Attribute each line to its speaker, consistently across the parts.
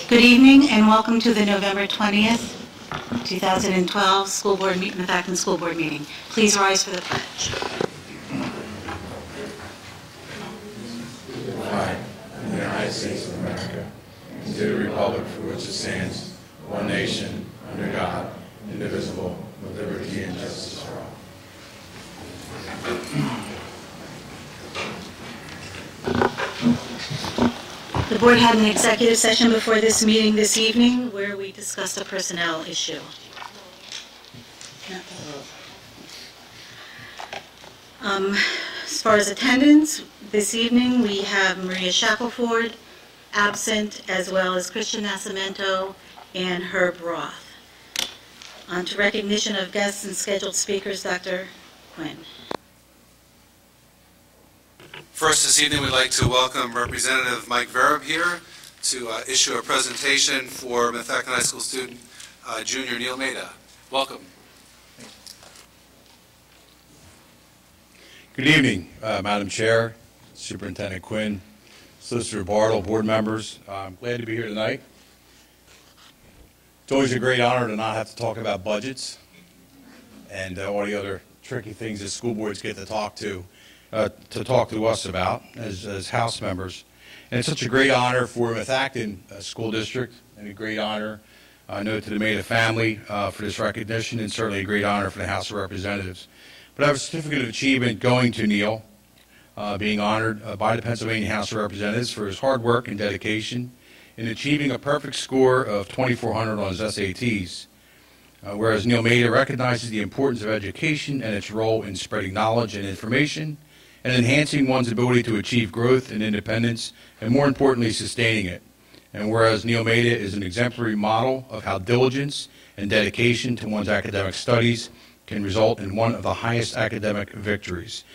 Speaker 1: Good evening and welcome to the November 20th, 2012 Methacton School Board meeting. Please rise for the pledge.
Speaker 2: Flag of the United States of America, and to the republic for which it stands, one nation, under God, indivisible, with liberty and justice for all.
Speaker 1: The board had an executive session before this meeting this evening where we discussed a personnel issue. As far as attendance, this evening we have Maria Shackelford absent, as well as Christian Nascimento and Herb Roth. On to recognition of guests and scheduled speakers, Dr. Quinn.
Speaker 3: First this evening, we'd like to welcome Representative Mike Vereb here to issue a presentation for Methacton High School student Junior Neil Maida. Welcome.
Speaker 2: Good evening, Madam Chair, Superintendent Quinn, Solicitor Bartle, board members. I'm glad to be here tonight. It's always a great honor to not have to talk about budgets and all the other tricky things that school boards get to talk to us about as House members. And it's such a great honor for Methacton School District, and a great honor, I know, to the Maida family for this recognition, and certainly a great honor for the House of Representatives. But I have a certificate of achievement going to Neil, being honored by the Pennsylvania House of Representatives for his hard work and dedication in achieving a perfect score of 2,400 on his SATs. Whereas Neil Maida recognizes the importance of education and its role in spreading knowledge and information, and enhancing one's ability to achieve growth and independence, and more importantly, sustaining it. And whereas Neil Maida is an exemplary model of how diligence and dedication to one's academic studies can result in one of the highest academic victories.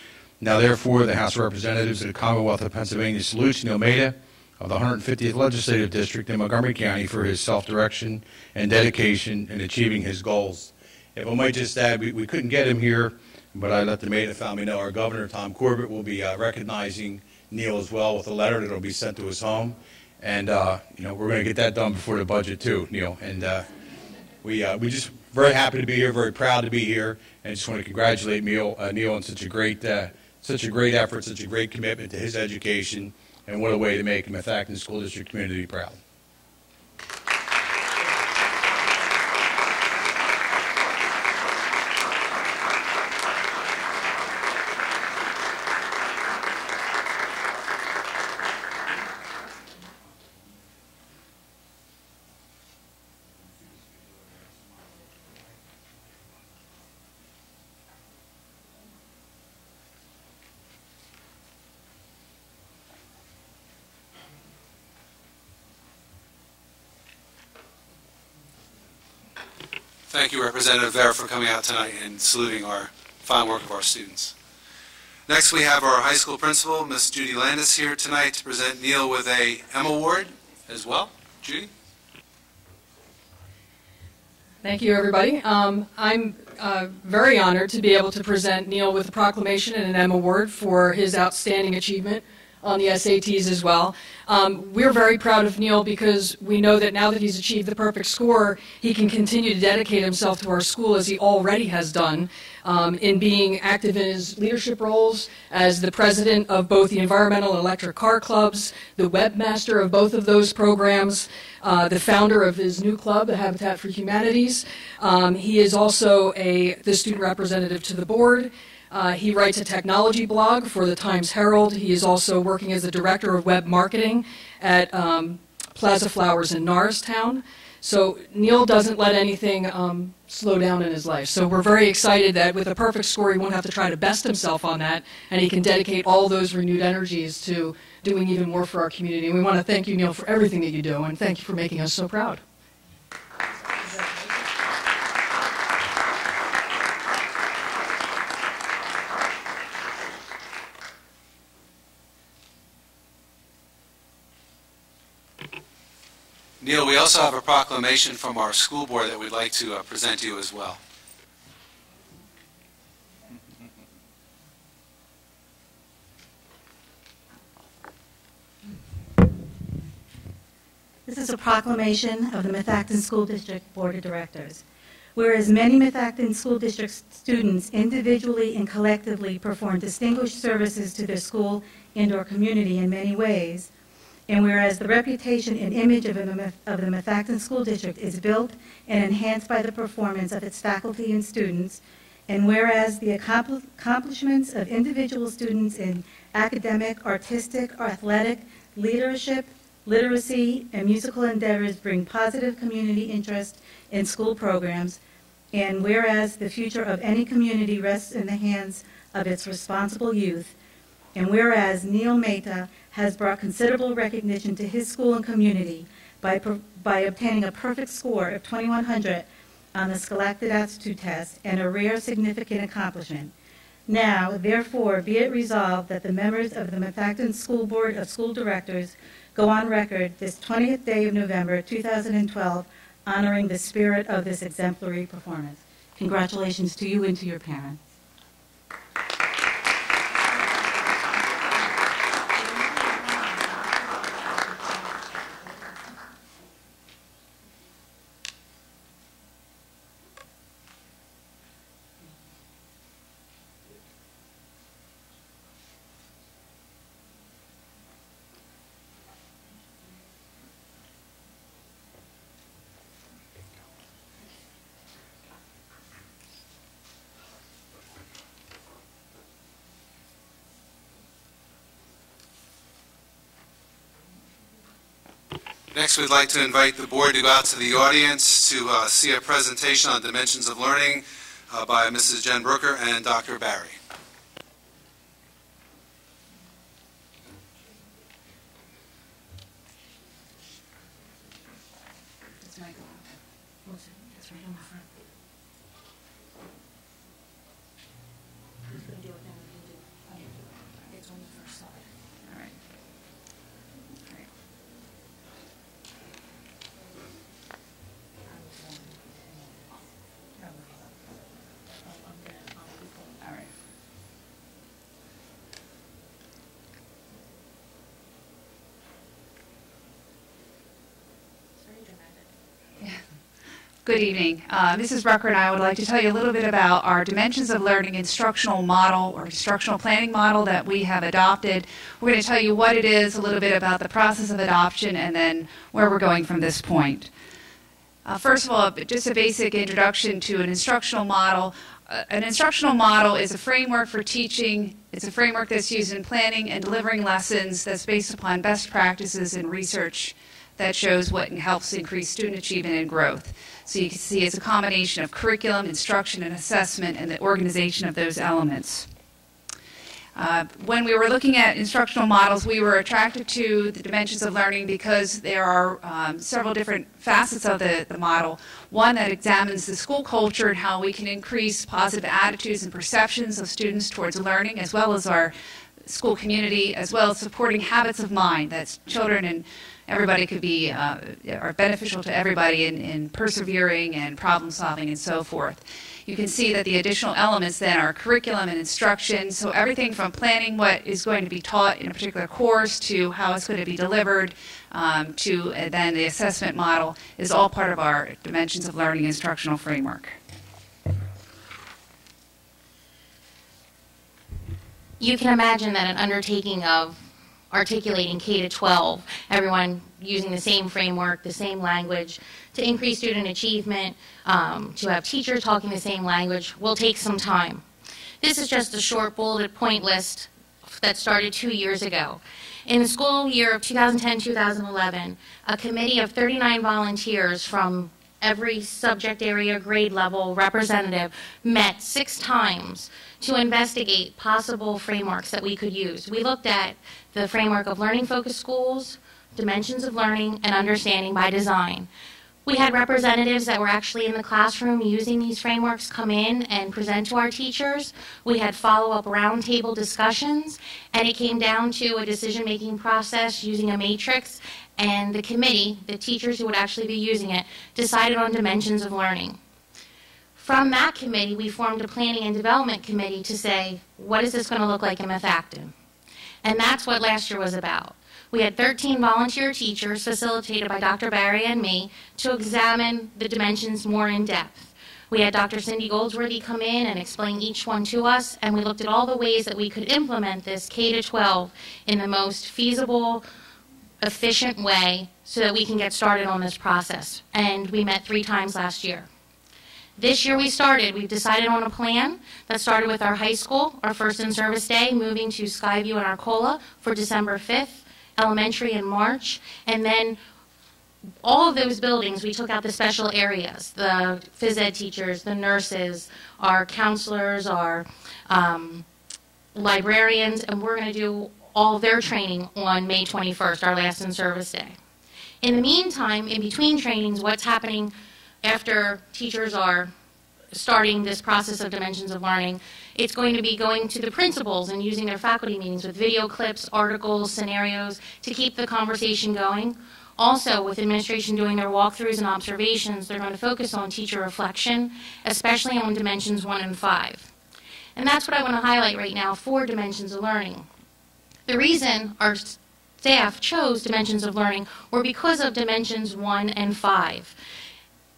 Speaker 2: Now, therefore, the House of Representatives of the Commonwealth of Pennsylvania salutes Neil Maida of the 150th Legislative District in Montgomery County for his self-direction and dedication in achieving his goals. If I might just add, we couldn't get him here, but I let the Maida family know our Governor, Tom Corbett, will be recognizing Neil as well with a letter that will be sent to his home. And, we're going to get that done before the budget, too, Neil. And we just very happy to be here, very proud to be here, and just want to congratulate Neil on such a great effort, such a great commitment to his education, and what a way to make the Methacton School District community proud.
Speaker 3: Thank you, Representative Vereb, for coming out tonight and saluting our fine work of our students. Next, we have our high school principal, Ms. Judy Landis, here tonight to present Neil with a M Award as well. Judy?
Speaker 4: Thank you, everybody. I'm very honored to be able to present Neil with a proclamation and an M Award for his outstanding achievement on the SATs as well. We're very proud of Neil because we know that now that he's achieved the perfect score, he can continue to dedicate himself to our school as he already has done in being active in his leadership roles as the president of both the Environmental and Electric Car Clubs, the webmaster of both of those programs, the founder of his new club, the Habitat for Humanities. He is also the student representative to the board. He writes a technology blog for the Times Herald. He is also working as the director of web marketing at Plaza Flowers in Norristown. So Neil doesn't let anything slow down in his life. So we're very excited that with a perfect score, he won't have to try to best himself on that, and he can dedicate all those renewed energies to doing even more for our community. And we want to thank you, Neil, for everything that you do, and thank you for making us so proud.
Speaker 3: Neil, we also have a proclamation from our school board that we'd like to present to you as well.
Speaker 1: This is a proclamation of the Methacton School District Board of Directors. Whereas many Methacton School District students individually and collectively perform distinguished services to their school and/or community in many ways, and whereas the reputation and image of the Methacton School District is built and enhanced by the performance of its faculty and students, and whereas the accomplishments of individual students in academic, artistic, athletic, leadership, literacy, and musical endeavors bring positive community interest in school programs, and whereas the future of any community rests in the hands of its responsible youth, and whereas Neil Mehta has brought considerable recognition to his school and community by obtaining a perfect score of 2100 on the Scholastic Aptitude Test and a rare significant accomplishment. Now, therefore, be it resolved that the members of the Methacton School Board of School Directors go on record this 20th day of November 2012 honoring the spirit of this exemplary performance. Congratulations to you and to your parents.
Speaker 3: Next, we'd like to invite the board to go out to the audience to see a presentation on dimensions of learning by Mrs. Jen Brooker and Dr. Barry.
Speaker 5: Good evening. Mrs. Brucker and I would like to tell you a little bit about our Dimensions of Learning instructional model or instructional planning model that we have adopted. We're going to tell you what it is, a little bit about the process of adoption, and then where we're going from this point. First of all, just a basic introduction to an instructional model. An instructional model is a framework for teaching. It's a framework that's used in planning and delivering lessons that's based upon best practices and research that shows what helps increase student achievement and growth. So you can see it's a combination of curriculum, instruction, and assessment, and the organization of those elements. When we were looking at instructional models, we were attracted to the dimensions of learning because there are several different facets of the model. One that examines the school culture and how we can increase positive attitudes and perceptions of students towards learning, as well as our school community, as well as supporting habits of mind that children and everybody could be, are beneficial to everybody in persevering and problem solving and so forth. You can see that the additional elements then are curriculum and instruction, so everything from planning what is going to be taught in a particular course to how it's going to be delivered to then the assessment model is all part of our Dimensions of Learning instructional framework.
Speaker 6: You can imagine that an undertaking of articulating K-12, everyone using the same framework, the same language, to increase student achievement, to have teachers talking the same language, will take some time. This is just a short bulleted point list that started 2 years ago. In the school year of 2010-2011, a committee of 39 volunteers from every subject area, grade level, representative met 6 times to investigate possible frameworks that we could use. We looked at the framework of learning-focused schools, dimensions of learning, and understanding by design. We had representatives that were actually in the classroom using these frameworks come in and present to our teachers. We had follow-up roundtable discussions, and it came down to a decision-making process using a matrix, and the committee, the teachers who would actually be using it, decided on dimensions of learning. From that committee, we formed a planning and development committee to say, what is this going to look like in Methacton? And that's what last year was about. We had 13 volunteer teachers facilitated by Dr. Barry and me to examine the dimensions more in depth. We had Dr. Cindy Goldsworthy come in and explain each one to us, and we looked at all the ways that we could implement this K-12 in the most feasible, efficient way so that we can get started on this process. And we met 3 times last year. This year we've decided on a plan that started with our high school, our first in-service day, moving to Skyview and Arcola for December 5th, elementary in March, and then all of those buildings, we took out the special areas, the phys ed teachers, the nurses, our counselors, our librarians, and we're going to do all their training on May 21st, our last in-service day. In the meantime, in between trainings, what's happening after teachers are starting this process of Dimensions of Learning, it's going to be going to the principals and using their faculty meetings with video clips, articles, scenarios to keep the conversation going. Also, with administration doing their walkthroughs and observations, they're going to focus on teacher reflection, especially on Dimensions 1 and 5. And that's what I want to highlight right now for Dimensions of Learning. The reason our staff chose Dimensions of Learning were because of Dimensions 1 and 5.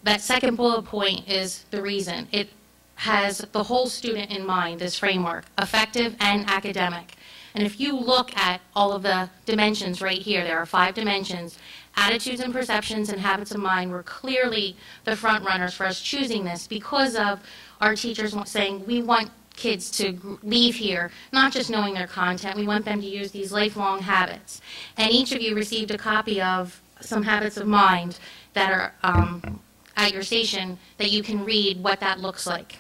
Speaker 6: That second bullet point is the reason. It has the whole student in mind, this framework, effective and academic. And if you look at all of the dimensions right here, there are 5 dimensions. Attitudes and perceptions and habits of mind were clearly the front runners for us choosing this because of our teachers saying we want kids to leave here not just knowing their content, we want them to use these lifelong habits. And each of you received a copy of some habits of mind that are at your station that you can read what that looks like.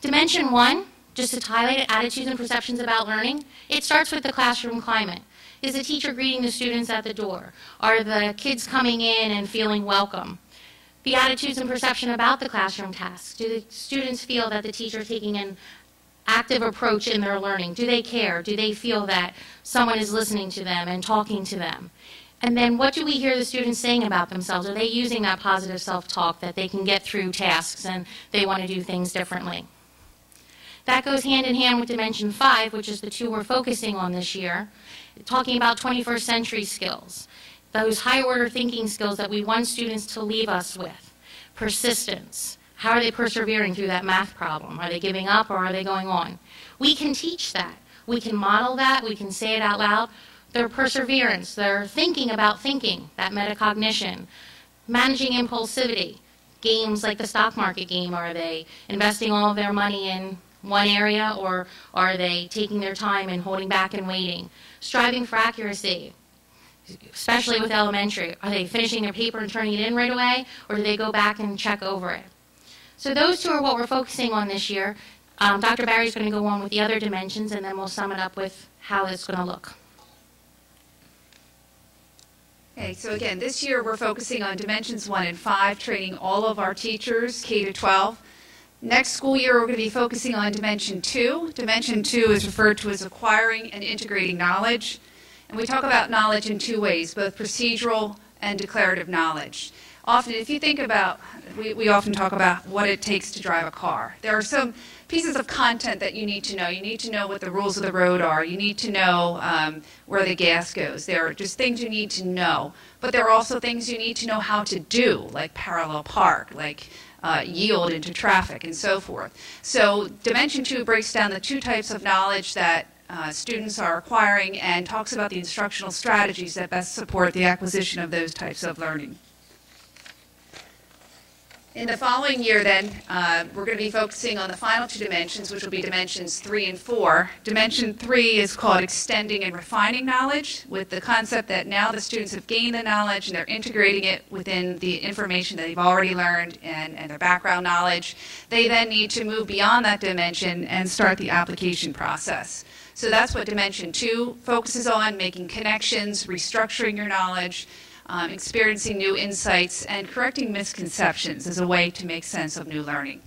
Speaker 6: Dimension 1, just to highlight it, attitudes and perceptions about learning, it starts with the classroom climate. Is the teacher greeting the students at the door? Are the kids coming in and feeling welcome? The attitudes and perception about the classroom tasks. Do the students feel that the teacher is taking an active approach in their learning? Do they care? Do they feel that someone is listening to them and talking to them? And then what do we hear the students saying about themselves? Are they using that positive self-talk that they can get through tasks and they want to do things differently? That goes hand in hand with Dimension 5, which is the 2 we're focusing on this year, talking about 21st century skills, those high-order thinking skills that we want students to leave us with. Persistence. How are they persevering through that math problem? Are they giving up or are they going on? We can teach that. We can model that. We can say it out loud. Their perseverance, their thinking about thinking, that metacognition, managing impulsivity, games like the stock market game, are they investing all of their money in one area or are they taking their time and holding back and waiting? Striving for accuracy, especially with elementary, are they finishing their paper and turning it in right away or do they go back and check over it? So those 2 are what we're focusing on this year. Dr. Barry's going to go on with the other dimensions and then we'll sum it up with how it's going to look.
Speaker 5: Okay, so again, this year we're focusing on Dimensions 1 and 5, training all of our teachers, K-12. Next school year, we're going to be focusing on Dimension 2. Dimension 2 is referred to as acquiring and integrating knowledge. And we talk about knowledge in 2 ways, both procedural and declarative knowledge. Often, if you think about, we often talk about what it takes to drive a car. There are some pieces of content that you need to know. You need to know what the rules of the road are. You need to know where the gas goes. There are just things you need to know. But there are also things you need to know how to do, like parallel park, like yield into traffic, and so forth. So Dimension 2 breaks down the 2 types of knowledge that students are acquiring and talks about the instructional strategies that best support the acquisition of those types of learning. In the following year, then, we're going to be focusing on the final 2 dimensions, which will be Dimensions 3 and 4. Dimension 3 is called extending and refining knowledge, with the concept that now the students have gained the knowledge and they're integrating it within the information that they've already learned and their background knowledge. They then need to move beyond that dimension and start the application process. So that's what Dimension 2 focuses on, making connections, restructuring your knowledge, experiencing new insights, and correcting misconceptions as a way to make sense of new learning.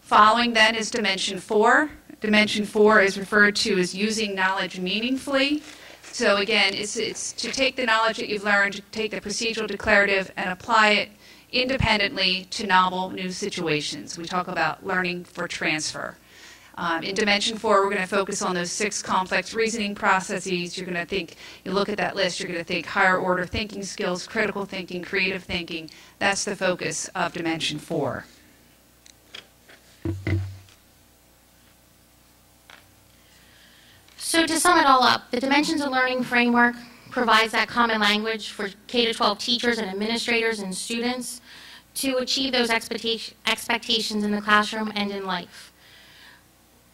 Speaker 5: Following then is Dimension 4. Dimension 4 is referred to as using knowledge meaningfully. So again, it's to take the knowledge that you've learned, take the procedural declarative, and apply it independently to novel new situations. We talk about learning for transfer. In Dimension 4, we're going to focus on those 6 complex reasoning processes. You're going to think, you look at that list, you're going to think higher order thinking skills, critical thinking, creative thinking. That's the focus of Dimension 4.
Speaker 6: So to sum it all up, the Dimensions of Learning framework provides that common language for K-12 teachers and administrators and students to achieve those expectations in the classroom and in life.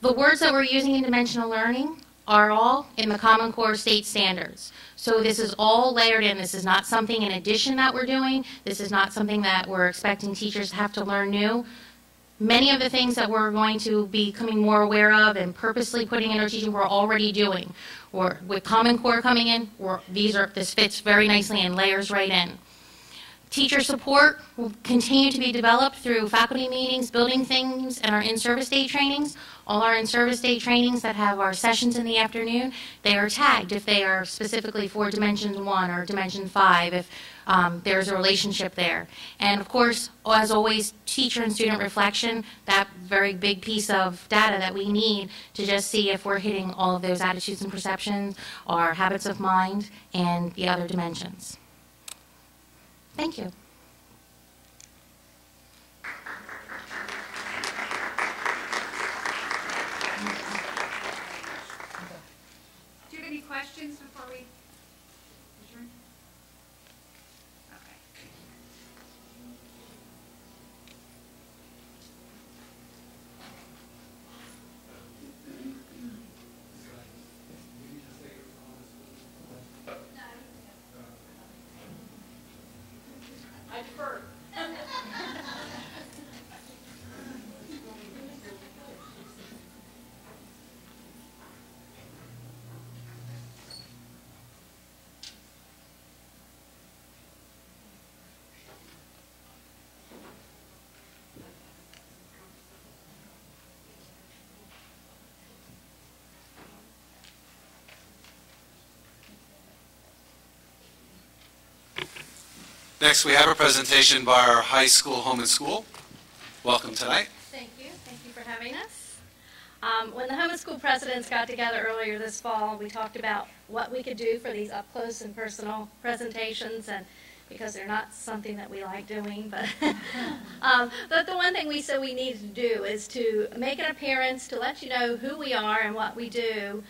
Speaker 6: The words that we're using in Dimensional Learning are all in the Common Core state standards. So this is all layered in. This is not something in addition that we're doing. This is not something that we're expecting teachers to have to learn new. Many of the things that we're going to be becoming more aware of and purposely putting in our teaching, we're already doing. Or with Common Core coming in, this fits very nicely and layers right in. Teacher support will continue to be developed through faculty meetings, building things, and our in-service day trainings. All our in-service day trainings that have our sessions in the afternoon, they are tagged if they are specifically for Dimension 1 or Dimension 5, if there's a relationship there. And of course, as always, teacher and student reflection, that very big piece of data that we need to just see if we're hitting all of those attitudes and perceptions, our habits of mind, and the other dimensions. Thank you.
Speaker 5: Do you have any questions before we adjourn? Okay.
Speaker 4: I defer.
Speaker 3: Next, we have a presentation by our high school home and school. Welcome tonight.
Speaker 7: Thank you. Thank you for having us. When the home and school presidents got together earlier this fall, we talked about what we could do for these up-close and personal presentations, and because they're not something that we like doing, but the one thing we said we needed to do is to make an appearance to let you know who we are and what we do,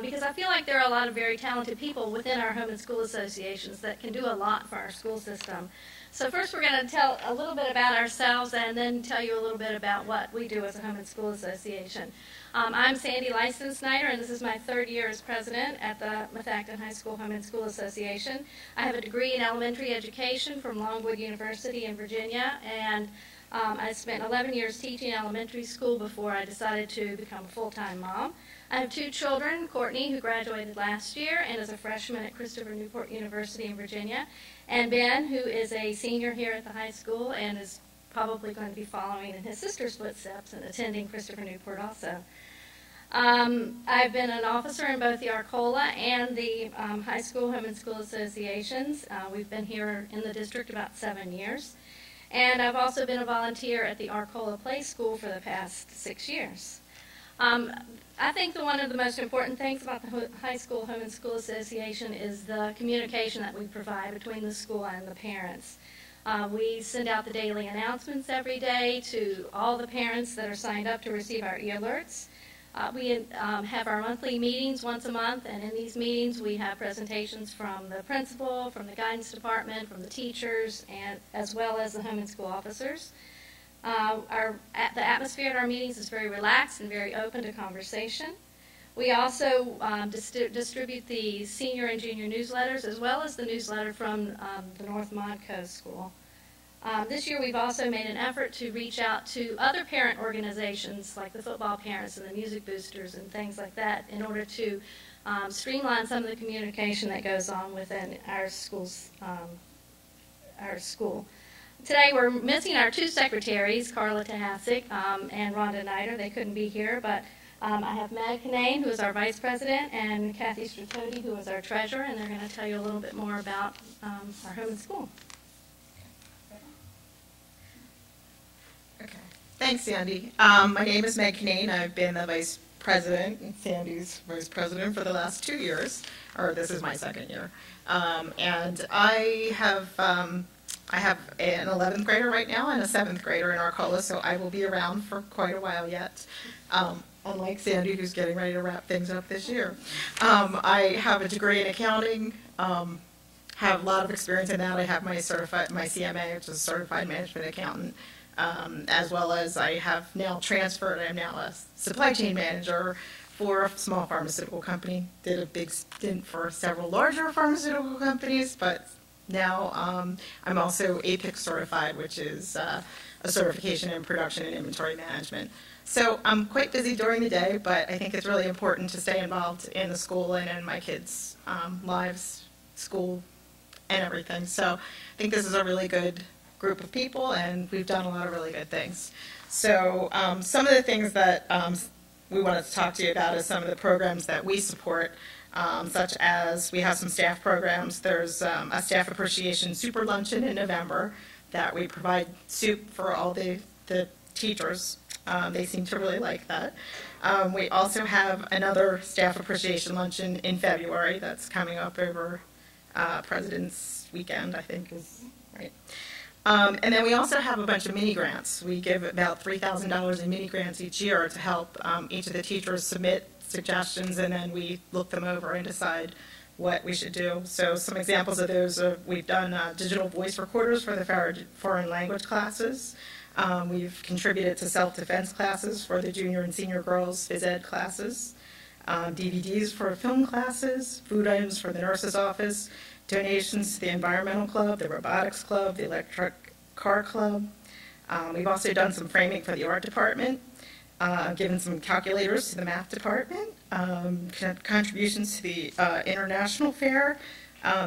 Speaker 7: because I feel like there are a lot of very talented people within our home and school associations that can do a lot for our school system. So first we're going to tell a little bit about ourselves and then tell you a little bit about what we do as a home and school association. I'm Sandy Lysten-Snyder, and this is my 3rd year as president at the Methacton High School Home and School Association. I have a degree in elementary education from Longwood University in Virginia, and I spent 11 years teaching elementary school before I decided to become a full-time mom. I have 2 children, Courtney, who graduated last year and is a freshman at Christopher Newport University in Virginia, and Ben, who is a senior here at the high school and is probably going to be following in his sister's footsteps and attending Christopher Newport also. I've been an officer in both the Arcola and the High School Home and School Associations. We've been here in the district about 7 years. And I've also been a volunteer at the Arcola Play School for the past 6 years. I think one of the most important things about the High School Home and School Association is the communication that we provide between the school and the parents. We send out the daily announcements every day to all the parents that are signed up to receive our e-alerts. We have our monthly meetings once a month, and in these meetings we have presentations from the principal, from the guidance department, from the teachers, and as well as the home and school officers. The atmosphere at our meetings is very relaxed and very open to conversation. We also distribute the senior and junior newsletters, as well as the newsletter from the North Modco School. This year we've also made an effort to reach out to other parent organizations like the football parents and the music boosters and things like that in order to streamline some of the communication that goes on within our schools, our school. Today we're missing our 2 secretaries, Carla Tahasik and Rhonda Nider. They couldn't be here, but I have Meg Canane, who is our vice president, and Kathy Stratodi, who is our treasurer, and they're going to tell you a little bit more about our home and school.
Speaker 4: Okay.
Speaker 8: Thanks, Sandy. My name is Meg Kinane. I've been the vice president and Sandy's vice president for the last 2 years, or this is my second year. And I have an 11th grader right now and a 7th grader in Arcola, so I will be around for quite a while yet. Unlike Sandy, who's getting ready to wrap things up this year. I have a degree in accounting, have a lot of experience in that. I have my CMA, which is a Certified Management Accountant, as well as I have now transferred. I'm now a supply chain manager for a small pharmaceutical company. Did a big stint for several larger pharmaceutical companies, but now I'm also APIC certified, which is a certification in production and inventory management. So I'm quite busy during the day, but I think it's really important to stay involved in the school and in my kids' lives, school, and everything. So I think this is a really good group of people, and we've done a lot of really good things. So some of the things that we wanted to talk to you about is some of the programs that we support, such as we have some staff programs. There's a staff appreciation super luncheon in November that we provide soup for all the teachers. They seem to really like that. We also have another staff appreciation luncheon in February that's coming up over President's Weekend, I think is right. And then we also have a bunch of mini grants. We give about $3,000 in mini grants each year to help each of the teachers submit suggestions, and then we look them over and decide what we should do. So some examples of those are we've done digital voice recorders for the foreign language classes. We've contributed to self-defense classes for the junior and senior girls phys ed classes, DVDs for film classes, food items for the nurse's office, donations to the environmental club, the robotics club, the electric car club. We've also done some framing for the art department, given some calculators to the math department, contributions to the international fair,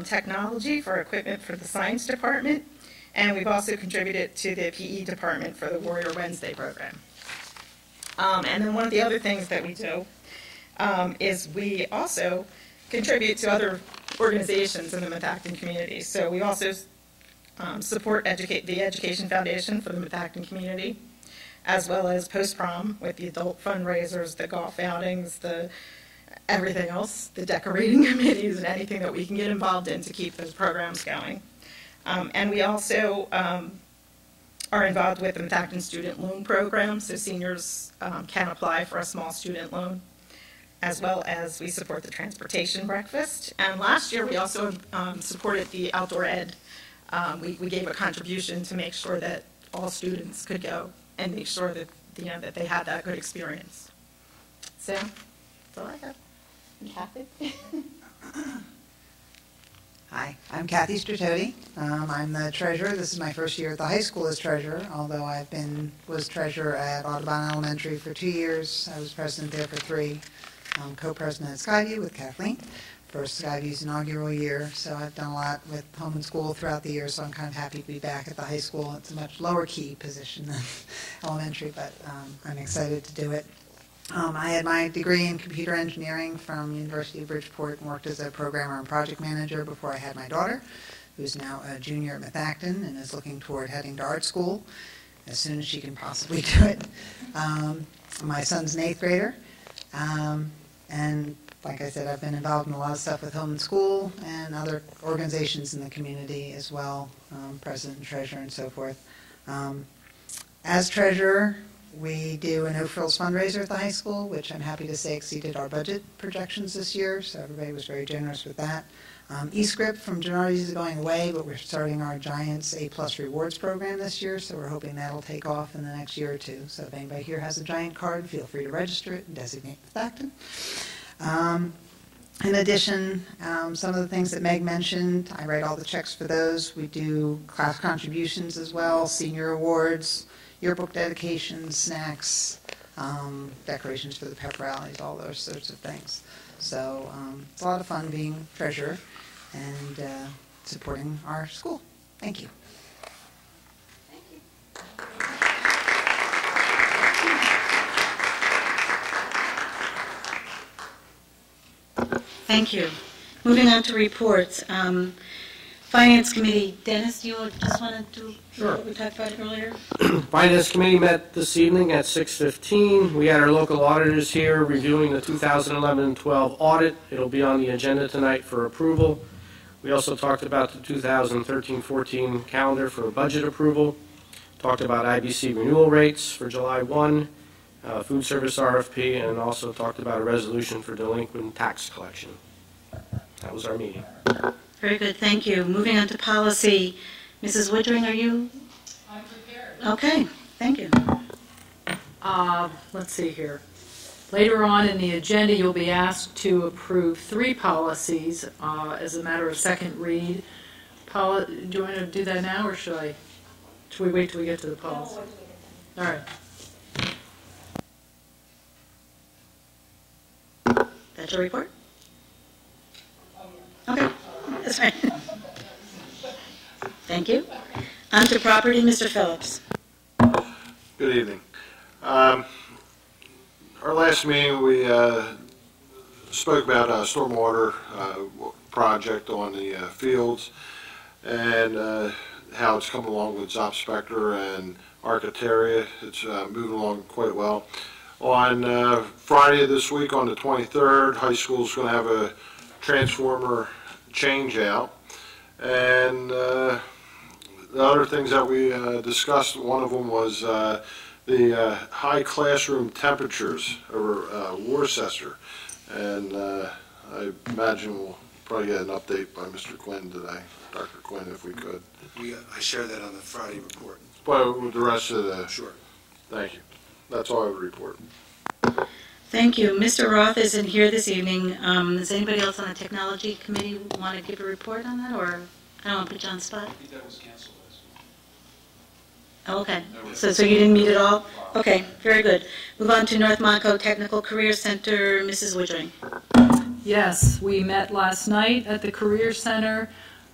Speaker 8: technology for equipment for the science department, and we've also contributed to the PE department for the Warrior Wednesday program. And then one of the other things that we do is we also contribute to other organizations in the Methacton community. So we also support the Education Foundation for the Methacton community, as well as post-prom with the adult fundraisers, the golf outings, the everything else, the decorating committees, and anything that we can get involved in to keep those programs going. And we also are involved with the Methacton Student Loan Program, so seniors can apply for a small student loan, as well as we support the transportation breakfast. And last year we also supported the outdoor ed. We gave a contribution to make sure that all students could go and make sure that that they had that good experience. So that's all I have. And Kathy.
Speaker 9: Hi, I'm Kathy Stratoti. I'm the treasurer. This is my first year at the high school as treasurer, although I was treasurer at Audubon Elementary for 2 years. I was president there for 3. Co-president at Skyview with Kathleen for Skyview's inaugural year. So I've done a lot with home and school throughout the year, so I'm kind of happy to be back at the high school. It's a much lower key position than elementary, but I'm excited to do it. I had my degree in computer engineering from University of Bridgeport and worked as a programmer and project manager before I had my daughter, who's now a junior at Methacton and is looking toward heading to art school as soon as she can possibly do it. My son's an 8th grader. And like I said, I've been involved in a lot of stuff with home and school and other organizations in the community as well, president and treasurer and so forth. As treasurer, we do a No Frills fundraiser at the high school, which I'm happy to say exceeded our budget projections this year, so everybody was very generous with that. eScript from Gennardi's is going away, but we're starting our Giants A+ Rewards program this year, so we're hoping that'll take off in the next year or two. So if anybody here has a Giant card, feel free to register it and designate Methacton. In addition, some of the things that Meg mentioned, I write all the checks for those. We do class contributions as well, senior awards, yearbook dedications, snacks, decorations for the pep rallies, all those sorts of things. So it's a lot of fun being treasurer and supporting our school. Thank you.
Speaker 7: Thank you.
Speaker 1: Thank you. Moving on to reports. Finance Committee, Dennis, do you just want to do
Speaker 10: Sure.
Speaker 1: what we talked about earlier?
Speaker 10: Finance Committee met this evening at 6:15. We had our local auditors here reviewing the 2011-12 audit. It'll be on the agenda tonight for approval. We also talked about the 2013-14 calendar for budget approval. Talked about IBC renewal rates for July 1, food service RFP, and also talked about a resolution for delinquent tax collection. That was our meeting.
Speaker 1: Very good, thank you. Moving on to policy. Mrs. Woodring, are you?
Speaker 11: I'm prepared.
Speaker 1: Okay, thank you.
Speaker 11: Let's see here. Later on in the agenda, you'll be asked to approve 3 policies as a matter of second read. Do you want to do that now, or should we wait till we get to the policy? All right.
Speaker 1: That's your report? Okay, that's right. Thank you. On to property, Mr. Phillips.
Speaker 12: Good evening. Our last meeting, we spoke about a stormwater project on the fields and how it's come along with Zopspector and Architaria. It's moving along quite well. On Friday this week, on the 23rd, high school is going to have a transformer change out. And the other things that we discussed, one of them was the high classroom temperatures over Worcester. And I imagine we'll probably get an update by Mr. Quinn today, Dr. Quinn, if we could.
Speaker 3: I shared that on the Friday report.
Speaker 12: But with the rest of the...
Speaker 3: Sure.
Speaker 12: Thank you. That's all I would report.
Speaker 1: Thank you. Mr. Roth isn't here this evening. Does anybody else on the technology committee want to give a report on that, or I don't want to put you on the spot?
Speaker 2: I think that was canceled last week.
Speaker 1: Oh, okay. So you didn't meet at all? Okay, very good. Move on to North Monco Technical Career Center, Mrs. Woodring.
Speaker 11: Yes, we met last night at the Career Center.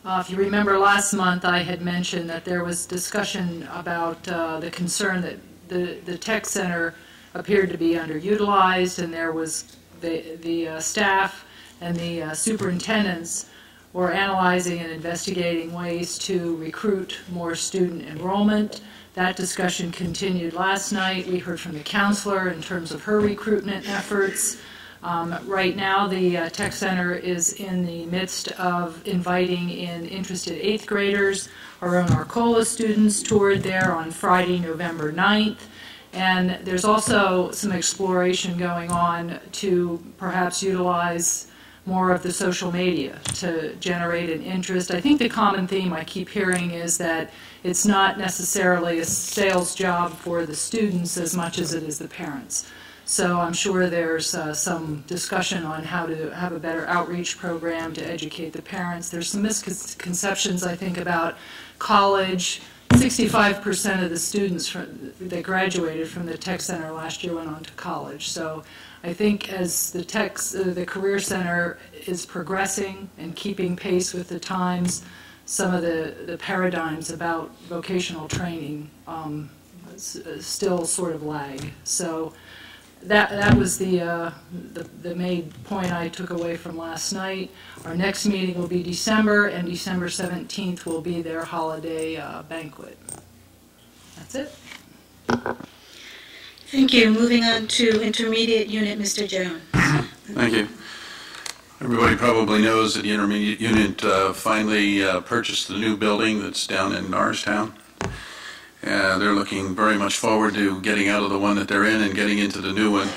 Speaker 11: If you remember last month, I had mentioned that there was discussion about the concern that the tech center appeared to be underutilized, and there was the staff and the superintendents were analyzing and investigating ways to recruit more student enrollment. That discussion continued last night. We heard from the counselor in terms of her recruitment efforts. Right now, the tech center is in the midst of inviting in interested 8th graders. Our own Arcola students toured there on Friday, November 9th. And there's also some exploration going on to perhaps utilize more of the social media to generate an interest. I think the common theme I keep hearing is that it's not necessarily a sales job for the students as much as it is the parents. So I'm sure there's some discussion on how to have a better outreach program to educate the parents. There's some misconceptions, I think, about college. 65% of the students that graduated from the Tech Center last year went on to college. So I think as the Career Center is progressing and keeping pace with the times, some of the paradigms about vocational training still sort of lag. So that was the main point I took away from last night. Our next meeting will be December, and December 17th will be their holiday banquet. That's it.
Speaker 1: Thank you. Moving on to intermediate unit, Mr. Jones.
Speaker 13: Thank you. Everybody probably knows that the intermediate unit finally purchased the new building that's down in Norristown. They're looking very much forward to getting out of the one that they're in and getting into the new one.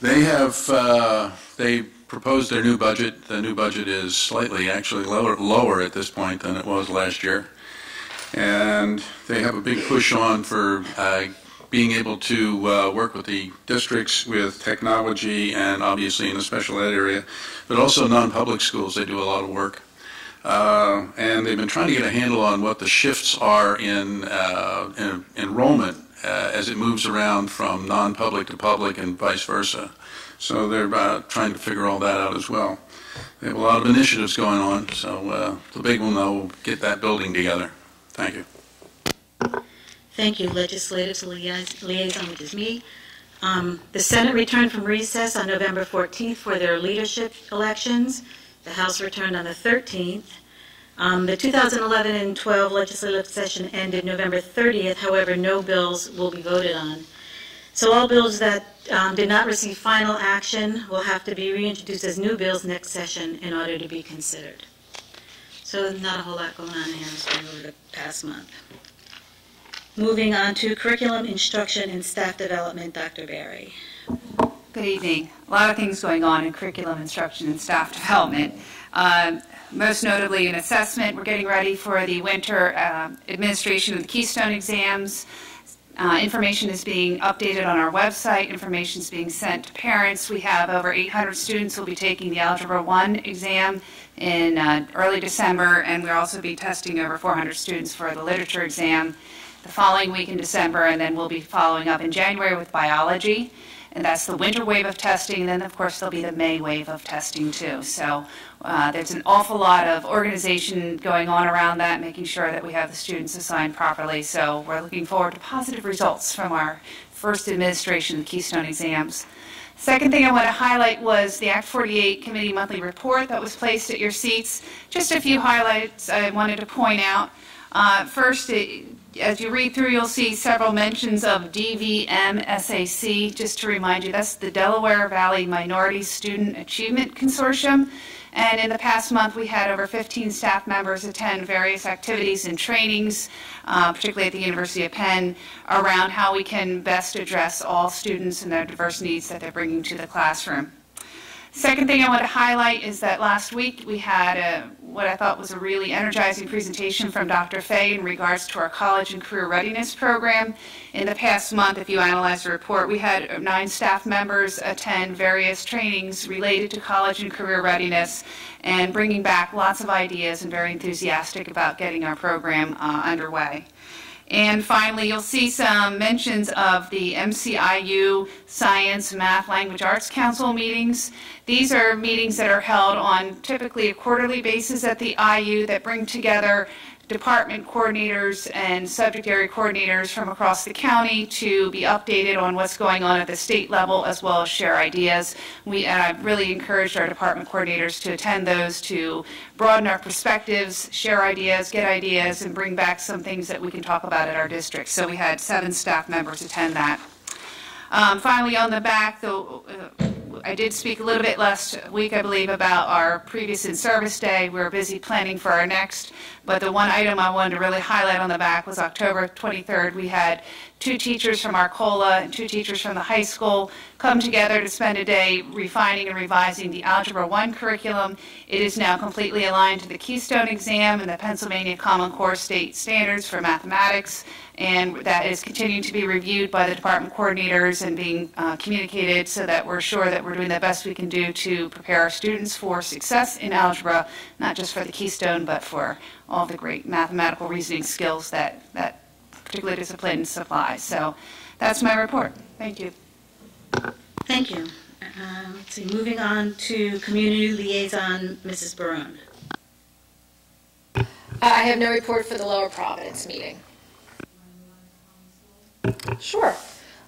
Speaker 13: They proposed their new budget. The new budget is slightly actually lower at this point than it was last year. And they have a big push on for being able to work with the districts with technology and obviously in the special ed area, but also non-public schools. They do a lot of work. And they've been trying to get a handle on what the shifts are in enrollment as it moves around from non-public to public and vice versa. So they're trying to figure all that out as well. They have a lot of initiatives going on, so the big one, though, will get that building together. Thank you.
Speaker 1: Thank you, Legislative Liaison, which is me. The Senate returned from recess on November 14th for their leadership elections. The House returned on the 13th. The 2011 and 12 legislative session ended November 30th. However, no bills will be voted on. So all bills that did not receive final action will have to be reintroduced as new bills next session in order to be considered. So not a whole lot going on here over the past month. Moving on to curriculum, instruction, and staff development, Dr. Berry.
Speaker 5: Good evening. A lot of things going on in curriculum, instruction, and staff development. Most notably in assessment, we're getting ready for the winter administration of the Keystone exams. Information is being updated on our website. Information is being sent to parents. We have over 800 students who will be taking the Algebra 1 exam in early December, and we'll also be testing over 400 students for the literature exam the following week in December, and then we'll be following up in January with biology. And that's the winter wave of testing, and then of course there'll be the May wave of testing too. So there's an awful lot of organization going on around that, making sure that we have the students assigned properly. So we're looking forward to positive results from our first administration of the Keystone exams. Second thing I want to highlight was the Act 48 Committee Monthly Report that was placed at your seats. Just a few highlights I wanted to point out. First, as you read through, you'll see several mentions of DVMSAC. Just to remind you, that's the Delaware Valley Minority Student Achievement Consortium. And in the past month, we had over 15 staff members attend various activities and trainings, particularly at the University of Penn, around how we can best address all students and their diverse needs that they're bringing to the classroom. Second thing I want to highlight is that last week we had what I thought was a really energizing presentation from Dr. Fay in regards to our college and career readiness program. In the past month, if you analyze the report, we had 9 staff members attend various trainings related to college and career readiness and bringing back lots of ideas and very enthusiastic about getting our program underway. And finally, you'll see some mentions of the MCIU Science, Math, Language Arts Council meetings. These are meetings that are held on typically a quarterly basis at the IU that bring together department coordinators and subject area coordinators from across the county to be updated on what's going on at the state level as well as share ideas. I've really encouraged our department coordinators to attend those to broaden our perspectives, share ideas, get ideas, and bring back some things that we can talk about at our district. So we had 7 staff members attend that. Finally, on the back, I did speak a little bit last week, I believe, about our previous in-service day. We were busy planning for our next, but the one item I wanted to really highlight on the back was October 23rd. We had 2 teachers from Arcola and 2 teachers from the high school come together to spend a day refining and revising the Algebra 1 curriculum. It is now completely aligned to the Keystone exam and the Pennsylvania Common Core State Standards for mathematics, and that is continuing to be reviewed by the department coordinators and being communicated so that we're sure that we're doing the best we can do to prepare our students for success in algebra, not just for the Keystone, but for all the great mathematical reasoning skills that particular discipline supplies. So that's my report. Thank you.
Speaker 1: Thank you. Let's see, moving on to Community Liaison, Mrs. Barone.
Speaker 14: I have no report for the Lower Providence meeting. Sure.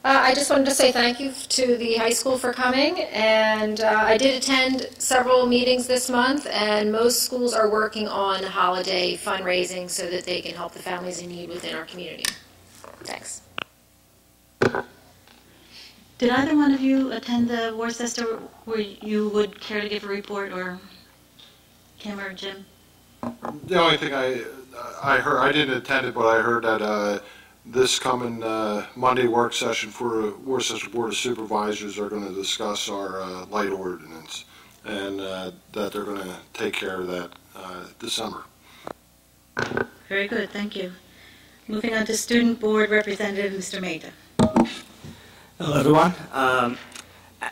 Speaker 14: I just wanted to say thank you to the high school for coming, and I did attend several meetings this month, and most schools are working on holiday fundraising so that they can help the families in need within our community. Thanks.
Speaker 1: Did either one of you attend the Worcester where you would care to give a report, or Kim or Jim?
Speaker 12: The only thing I heard, I didn't attend it, but I heard that this coming Monday work session for Worcester Board of Supervisors are going to discuss our light ordinance, and that they're going to take care of that December.
Speaker 1: Very good, thank you. Moving on to Student Board Representative, Mr. Mehta.
Speaker 15: Hello, everyone.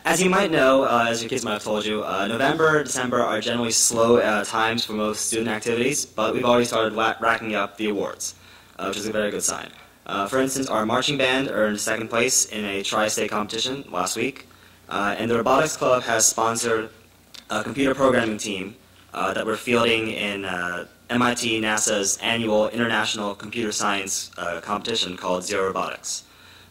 Speaker 15: As you might know, as your kids might have told you, November, December are generally slow times for most student activities, but we've already started racking up the awards, which is a very good sign. For instance, our marching band earned 2nd place in a tri-state competition last week, and the Robotics Club has sponsored a computer programming team that we're fielding in MIT NASA's annual International Computer Science competition called Zero Robotics.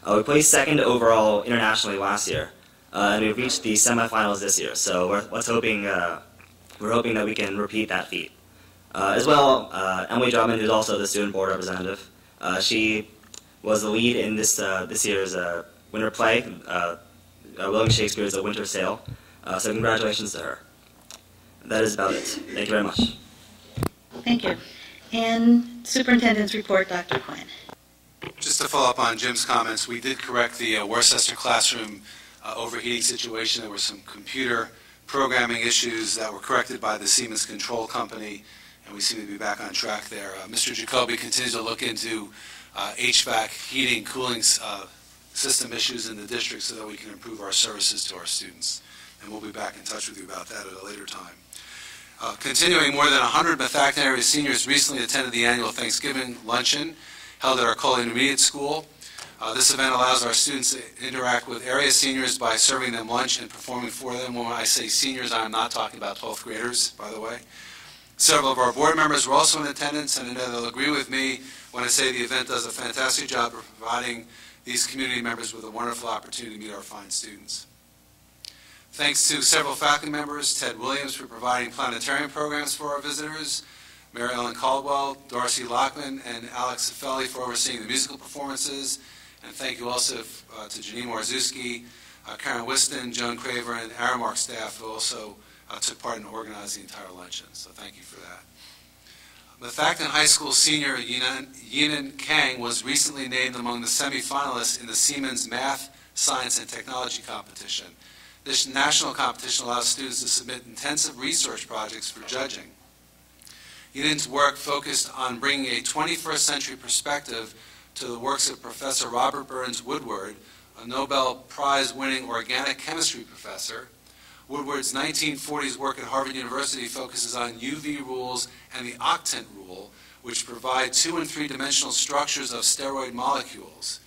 Speaker 15: We placed 2nd overall internationally last year, and we've reached the semifinals this year, so we're hoping that we can repeat that feat. As well, Emily Drummond, who's also the student board representative. She was the lead in this year's winter play, William Shakespeare's A Winter Sail. So congratulations to her. That is about it. Thank you very much.
Speaker 1: Thank you. And Superintendent's report, Dr. Quinn.
Speaker 3: Just to follow up on Jim's comments, we did correct the Worcester classroom overheating situation. There were some computer programming issues that were corrected by the Siemens Control Company, and we seem to be back on track there. Mr. Jacoby continues to look into HVAC, heating, cooling system issues in the district so that we can improve our services to our students. And we'll be back in touch with you about that at a later time. Continuing, more than 100 Methacton area seniors recently attended the annual Thanksgiving luncheon held at our Cole Intermediate School. This event allows our students to interact with area seniors by serving them lunch and performing for them. When I say seniors, I'm not talking about 12th graders, by the way. Several of our board members were also in attendance, and they'll agree with me when I say the event does a fantastic job of providing these community members with a wonderful opportunity to meet our fine students. Thanks to several faculty members, Ted Williams for providing planetarium programs for our visitors, Mary Ellen Caldwell, Darcy Lockman, and Alex Cifelli for overseeing the musical performances. And thank you also to Janine Warzewski, Karen Whiston, Joan Craver, and Aramark staff who also took part in organizing the entire luncheon. So thank you for that. Methacton High School senior Yinan Kang was recently named among the semifinalists in the Siemens Math, Science, and Technology competition. This national competition allows students to submit intensive research projects for judging. Yinan's work focused on bringing a 21st century perspective to the works of Professor Robert Burns Woodward, a Nobel Prize-winning organic chemistry professor. Woodward's 1940s work at Harvard University focuses on UV rules and the octant rule, which provide 2- and 3-dimensional structures of steroid molecules.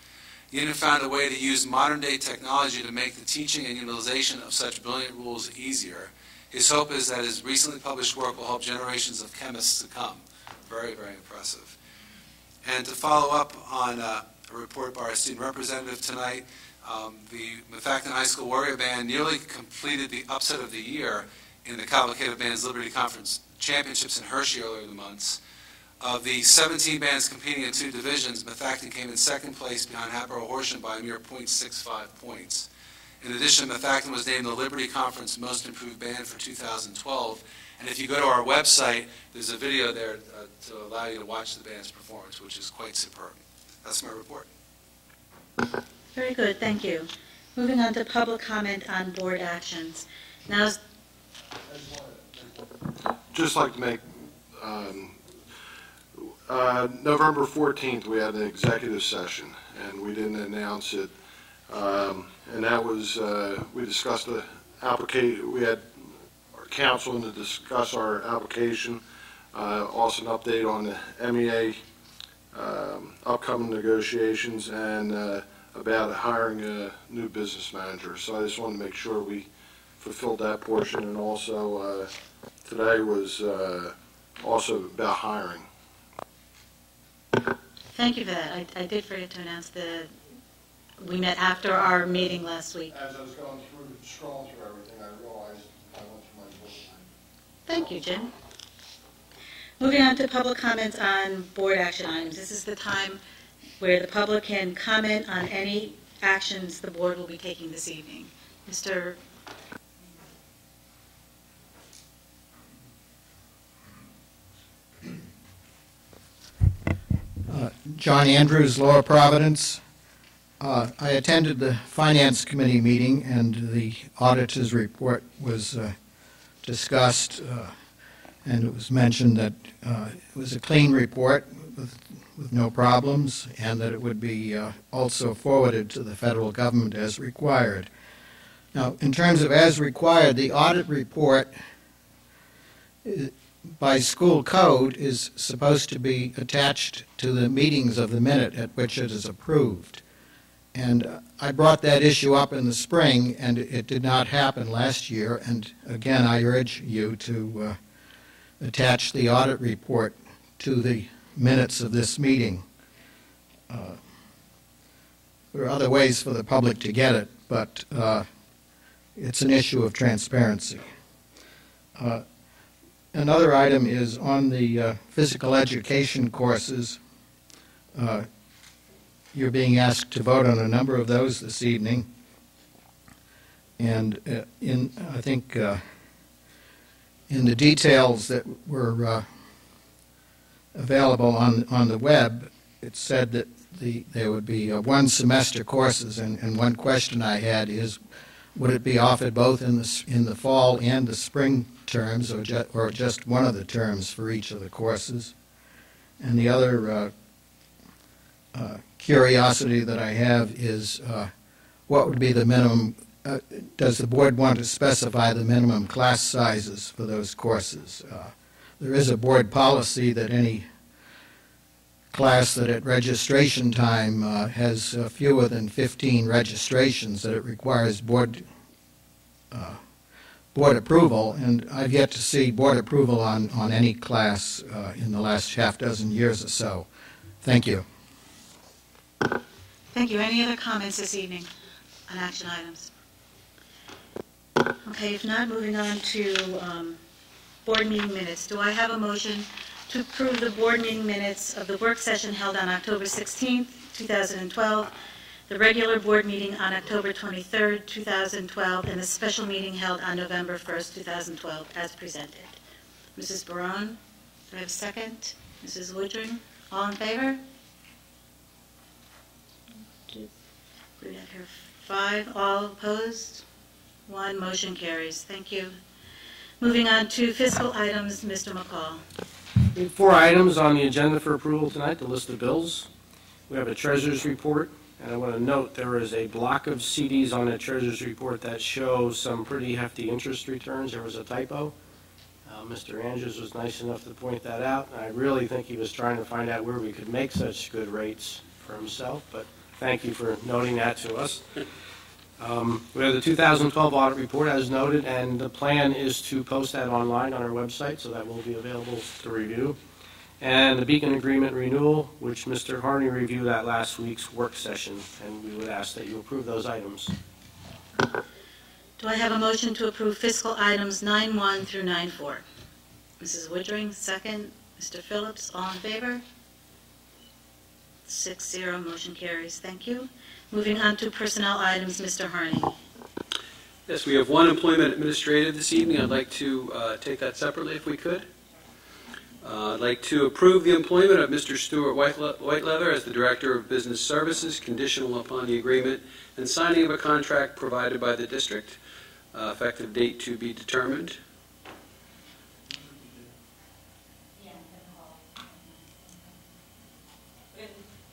Speaker 3: Yinan found a way to use modern-day technology to make the teaching and utilization of such brilliant rules easier. His hope is that his recently published work will help generations of chemists to come. Very, very impressive. And to follow up on a report by our student representative tonight, the Methacton High School Warrior Band nearly completed the upset of the year in the Cavalcade of Bands Liberty Conference Championships in Hershey earlier in the month. Of the 17 bands competing in 2 divisions, Methacton came in second place behind Hatboro Horsham by a mere 0.65 points. In addition, Methacton was named the Liberty Conference Most Improved Band for 2012. And if you go to our website, there's a video there to allow you to watch the band's performance, which is quite superb. That's my report.
Speaker 1: Very good, thank you. Moving on to public comment on board actions. Now,
Speaker 12: Just like to make, November 14th, we had an executive session, and we didn't announce it. And that was, we discussed the application, we had our council to discuss our application, also an update on the MEA upcoming negotiations, and about hiring a new business manager. So I just wanted to make sure we fulfilled that portion, and also today was also about hiring.
Speaker 1: thank you for that. I did forget to announce we met after our meeting last week.
Speaker 12: As I was going through, scrolling through everything, I realized I went through my book.
Speaker 1: Thank you, Jim. Moving on to public comments on board action items. This is the time where the public can comment on any actions the board will be taking this evening. Mr.
Speaker 16: John Andrews, Lower Providence. I attended the Finance Committee meeting, and the auditor's report was discussed, and it was mentioned that it was a clean report with no problems, and that it would be also forwarded to the federal government as required. Now, in terms of as required, the audit report by school code is supposed to be attached to the meetings of the minute at which it is approved. And I brought that issue up in the spring, and it did not happen last year. And again, I urge you to attach the audit report to the minutes of this meeting. There are other ways for the public to get it, but Another item is on the physical education courses. You're being asked to vote on a number of those this evening. And I think in the details that were available on the web, it said that there would be one semester courses, and one question I had is, would it be offered both in the fall and the spring terms, or just one of the terms for each of the courses? And the other curiosity that I have is, what would be the minimum? Does the board want to specify the minimum class sizes for those courses? There is a board policy that any class that at registration time has fewer than 15 registrations, that it requires board approval, and I've yet to see board approval on any class in the last half dozen years or so. Thank you.
Speaker 1: Thank you. Any other comments this evening on action items? Okay, if not, moving on to board meeting minutes. Do I have a motion to approve the board meeting minutes of the work session held on October 16th, 2012, the regular board meeting on October 23rd, 2012, and the special meeting held on November 1st, 2012, as presented? Mrs. Barone, do I have a second? Mrs. Woodring, all in favor? We have here 5, all opposed? 1, motion carries. Thank you. Moving on to fiscal items, Mr. McCall.
Speaker 10: We have 4 items on the agenda for approval tonight, the list of bills. We have a treasurer's report, and I want to note there is a block of CDs on the treasurer's report that show some pretty hefty interest returns. There was a typo. Mr. Andrews was nice enough to point that out, and I really think he was trying to find out where we could make such good rates for himself, but thank you for noting that to us. We have the 2012 audit report as noted, and the plan is to post that online on our website, so that will be available to review. And the Beacon Agreement renewal, which Mr. Harney reviewed at last week's work session, and we would ask that you approve those items.
Speaker 1: Do I have a motion to approve fiscal items 9-1 through 9-4? Mrs. Woodring, second. Mr. Phillips, all in favor? 6-0, motion carries. Thank you. Moving on to personnel items, Mr. Harney.
Speaker 17: Yes, we have one employment administrative this evening. I'd like to take that separately if we could. I'd like to approve the employment of Mr. Stuart Whiteleather as the Director of Business Services, conditional upon the agreement and signing of a contract provided by the district. Effective date to be determined.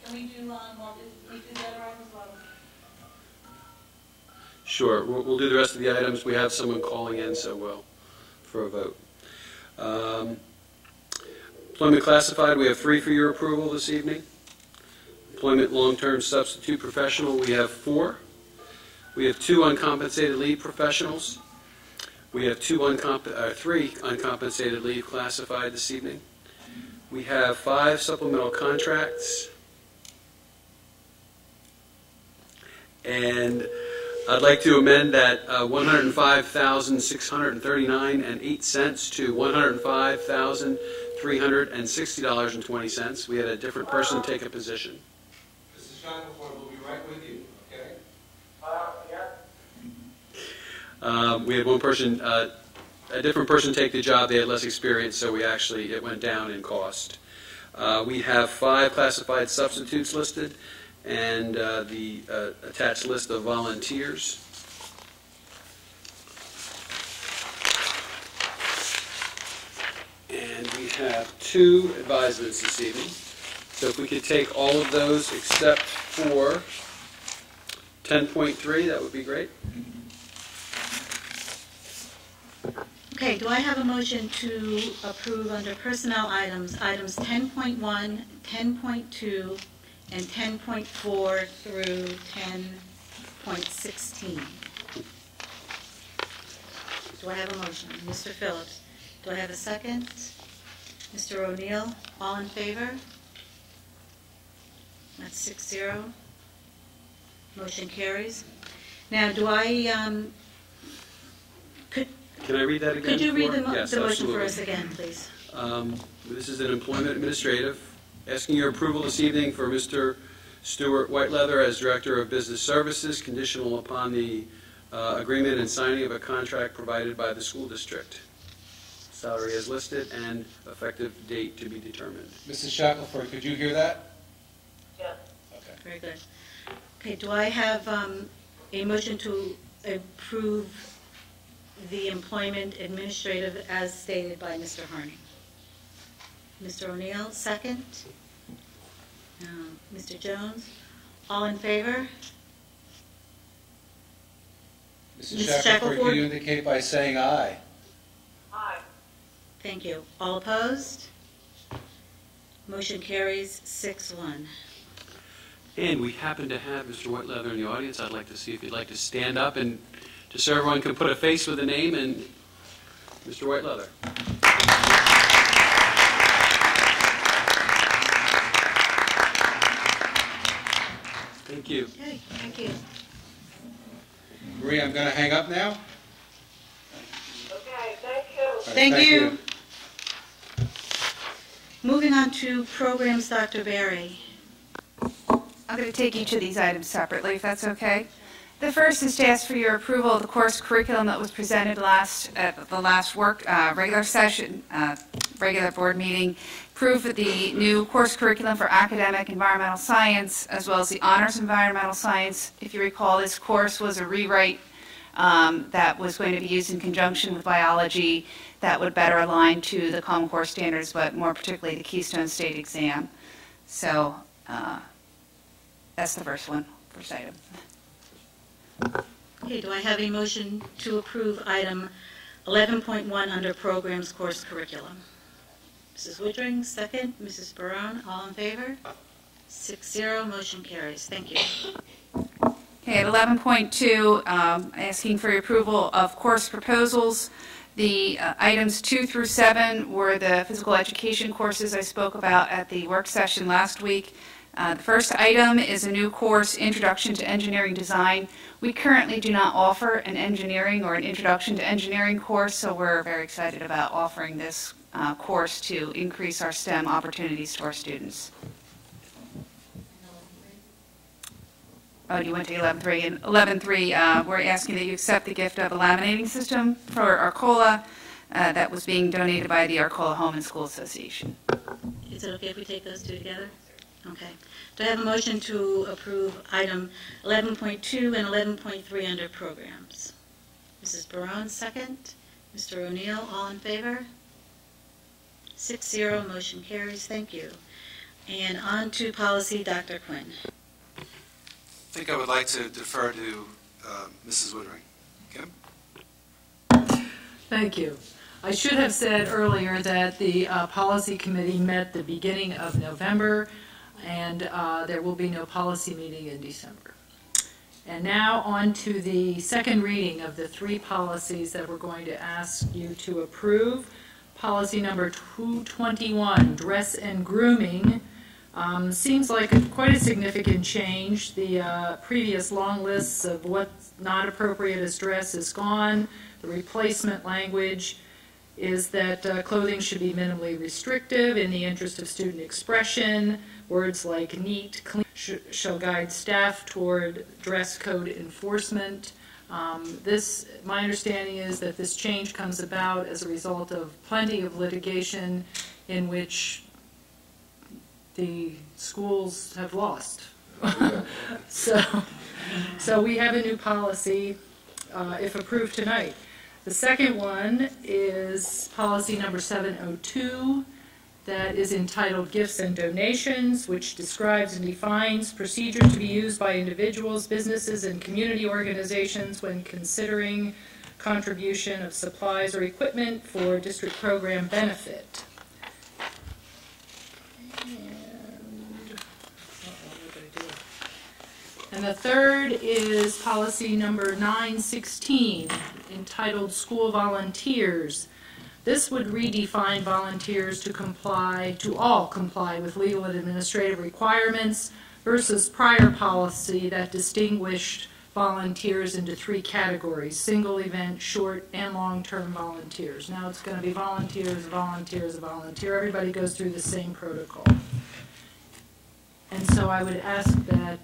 Speaker 1: Can we do that as well?
Speaker 17: Sure. We'll do the rest of the items. We have someone calling in, so we'll for a vote. Employment classified, we have 3 for your approval this evening. Employment long-term substitute professional, we have 4. We have 2 uncompensated leave professionals. We have 3 uncompensated leave classified this evening. We have 5 supplemental contracts. And I'd like to amend that $105,639.08 to $105,360.20. We had a different person take a position.
Speaker 3: Mrs. Shackelford will be right with you, okay?
Speaker 17: We had one person, a different person take the job. They had less experience, so it went down in cost. We have 5 classified substitutes listed, and the attached list of volunteers. And we have 2 advisements this evening. So if we could take all of those except for 10.3, that would be great.
Speaker 1: Okay, do I have a motion to approve under personnel items 10.1, 10.2, and 10.4 through 10.16? Do I have a motion? Mr. Phillips. Do I have a second? Mr. O'Neill, all in favor? That's 6-0. Motion carries. Now, do I,
Speaker 17: Can I read that again?
Speaker 1: Could you read the
Speaker 17: Yes,
Speaker 1: motion for
Speaker 17: absolutely.
Speaker 1: us again, please?
Speaker 17: This is an employment administrative. Asking your approval this evening for Mr. Stuart Whiteleather as Director of Business Services, conditional upon the agreement and signing of a contract provided by the school district. Salary as listed and effective date to be determined.
Speaker 3: Mrs. Shackelford, could you hear that?
Speaker 1: Yes. Okay. Very good. Okay, do I have a motion to approve the employment administrative as stated by Mr. Harney? Mr. O'Neill, second. Mr. Jones, all in favor?
Speaker 3: Mrs. Shackelford, can you indicate by saying aye?
Speaker 1: Aye. Thank you. All opposed? Motion carries 6-1.
Speaker 17: And we happen to have Mr. Whiteleather in the audience. I'd like to see if you'd like to stand up and just so everyone can put a face with a name and Mr. Whiteleather. Thank you.
Speaker 1: Okay, thank you.
Speaker 3: Maria, I'm going to hang up now.
Speaker 1: Okay, thank you.
Speaker 3: Thank you.
Speaker 1: Moving on to programs, Dr. Berry.
Speaker 5: I'm going to take each of these items separately, if that's okay. The first is to ask for your approval of the course curriculum that was presented at the last regular session, regular board meeting. Approve of the new course curriculum for academic environmental science, as well as the honors environmental science. If you recall, this course was a rewrite that was going to be used in conjunction with biology that would better align to the Common Core standards, but more particularly the Keystone State exam. So that's the first one, first item.
Speaker 1: Okay, do I have a motion to approve item 11.1 under programs course curriculum? Mrs. Woodring, second. Mrs. Barone, all in favor? 6-0, motion carries. Thank you.
Speaker 5: Okay, at 11.2, asking for your approval of course proposals. The items 2 through 7 were the physical education courses I spoke about at the work session last week. The first item is a new course, Introduction to Engineering Design. We currently do not offer an engineering or an Introduction to Engineering course, so we're very excited about offering this course to increase our STEM opportunities to our students. Oh, you went to 11.3. And 11.3, we're asking that you accept the gift of a laminating system for Arcola that was being donated by the Arcola Home and School Association.
Speaker 1: Is it okay if we take those two together? Okay. Do I have a motion to approve item 11.2 and 11.3 under programs? Mrs. Barone, second. Mr. O'Neill, all in favor? 6-0, motion carries. Thank you. And on to policy, Dr. Quinn.
Speaker 3: I think I would like to defer to Mrs. Woodring. Kim?
Speaker 11: Thank you. I should have said earlier that the policy committee met the beginning of November, and there will be no policy meeting in December. And now on to the second reading of the 3 policies that we're going to ask you to approve. Policy number 221, dress and grooming. Seems like quite a significant change. The previous long lists of what's not appropriate as dress is gone. The replacement language is that clothing should be minimally restrictive in the interest of student expression. Words like neat, clean shall guide staff toward dress code enforcement. My understanding is that this change comes about as a result of plenty of litigation in which the schools have lost. So we have a new policy if approved tonight. The second one is policy number 702 that is entitled Gifts and Donations, which describes and defines procedures to be used by individuals, businesses, and community organizations when considering contribution of supplies or equipment for district program benefit. And the third is policy number 916, entitled School Volunteers. This would redefine volunteers to all comply with legal and administrative requirements versus prior policy that distinguished volunteers into 3 categories: single event, short, and long-term volunteers. Now it's going to be volunteers, volunteers, volunteer. Everybody goes through the same protocol. And so I would ask that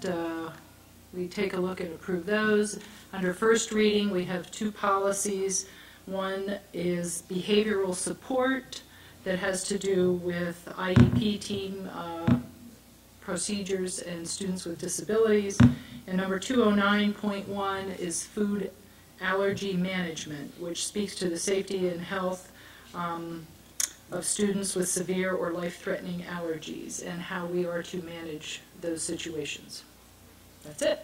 Speaker 11: we take a look and approve those. Under first reading, we have 2 policies. One is behavioral support that has to do with IEP team procedures and students with disabilities. And number 209.1 is food allergy management, which speaks to the safety and health of students with severe or life-threatening allergies and how we are to manage those situations. That's it.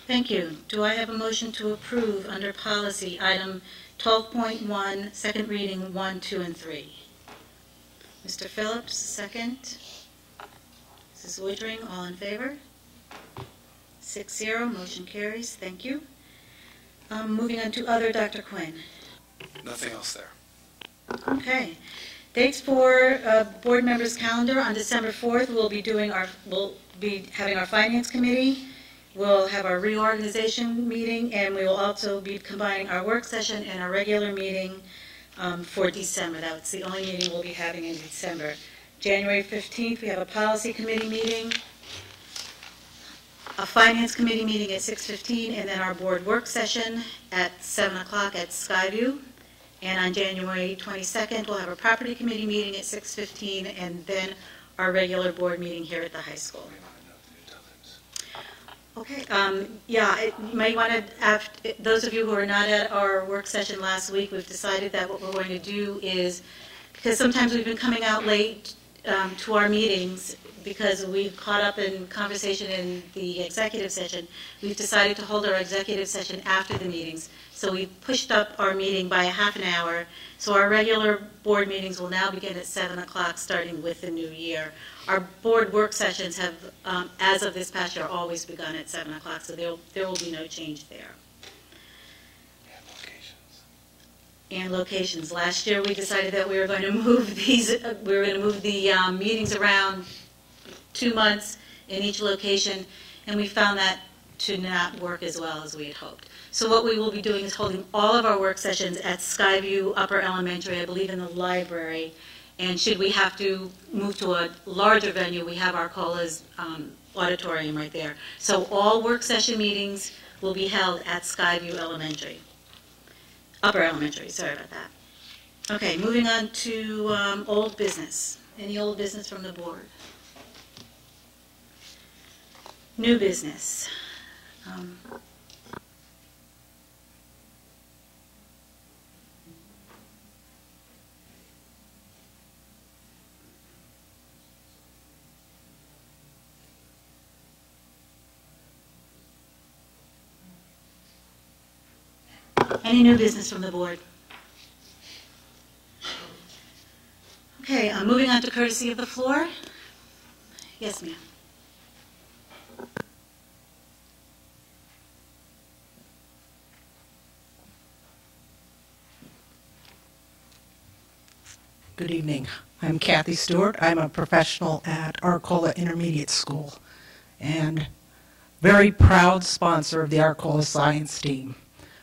Speaker 1: Thank you. Do I have a motion to approve under policy item 12.1, second reading 1, 2, and 3? Mr. Phillips, second. Mrs. Woodring, all in favor? 6-0, motion carries. Thank you. Moving on to other, Dr. Quinn.
Speaker 3: Nothing else there.
Speaker 1: Okay. Dates for board members' calendar. On December 4th, we'll be having our finance committee. We'll have our reorganization meeting, and we will also be combining our work session and our regular meeting for December. That's the only meeting we'll be having in December. January 15th, we have a policy committee meeting, a finance committee meeting at 6:15, and then our board work session at 7 o'clock at Skyview. And on January 22nd, we'll have a property committee meeting at 6:15, and then our regular board meeting here at the high school. Okay, you may want to, those of you who are not at our work session last week, we've decided that what we're going to do is, because sometimes we've been coming out late to our meetings because we've caught up in conversation in the executive session, we've decided to hold our executive session after the meetings. So we've pushed up our meeting by a half an hour. So our regular board meetings will now begin at 7 o'clock starting with the new year. Our board work sessions have, as of this past year, always begun at 7 o'clock, so there will be no change there. And locations. Last year we decided that we were going to move the meetings around 2 months in each location, and we found that to not work as well as we had hoped. So what we will be doing is holding all of our work sessions at Skyview Upper Elementary, I believe in the library, and should we have to move to a larger venue, we have our Arcola's auditorium right there. So all work session meetings will be held at Skyview Elementary. Upper Elementary, sorry about that. Okay, moving on to old business. Any old business from the board? New business. Any new business from the board? Okay, moving on to courtesy of the floor. Yes, ma'am.
Speaker 18: Good evening. I'm Kathy Stewart. I'm a professional at Arcola Intermediate School and very proud sponsor of the Arcola Science Team.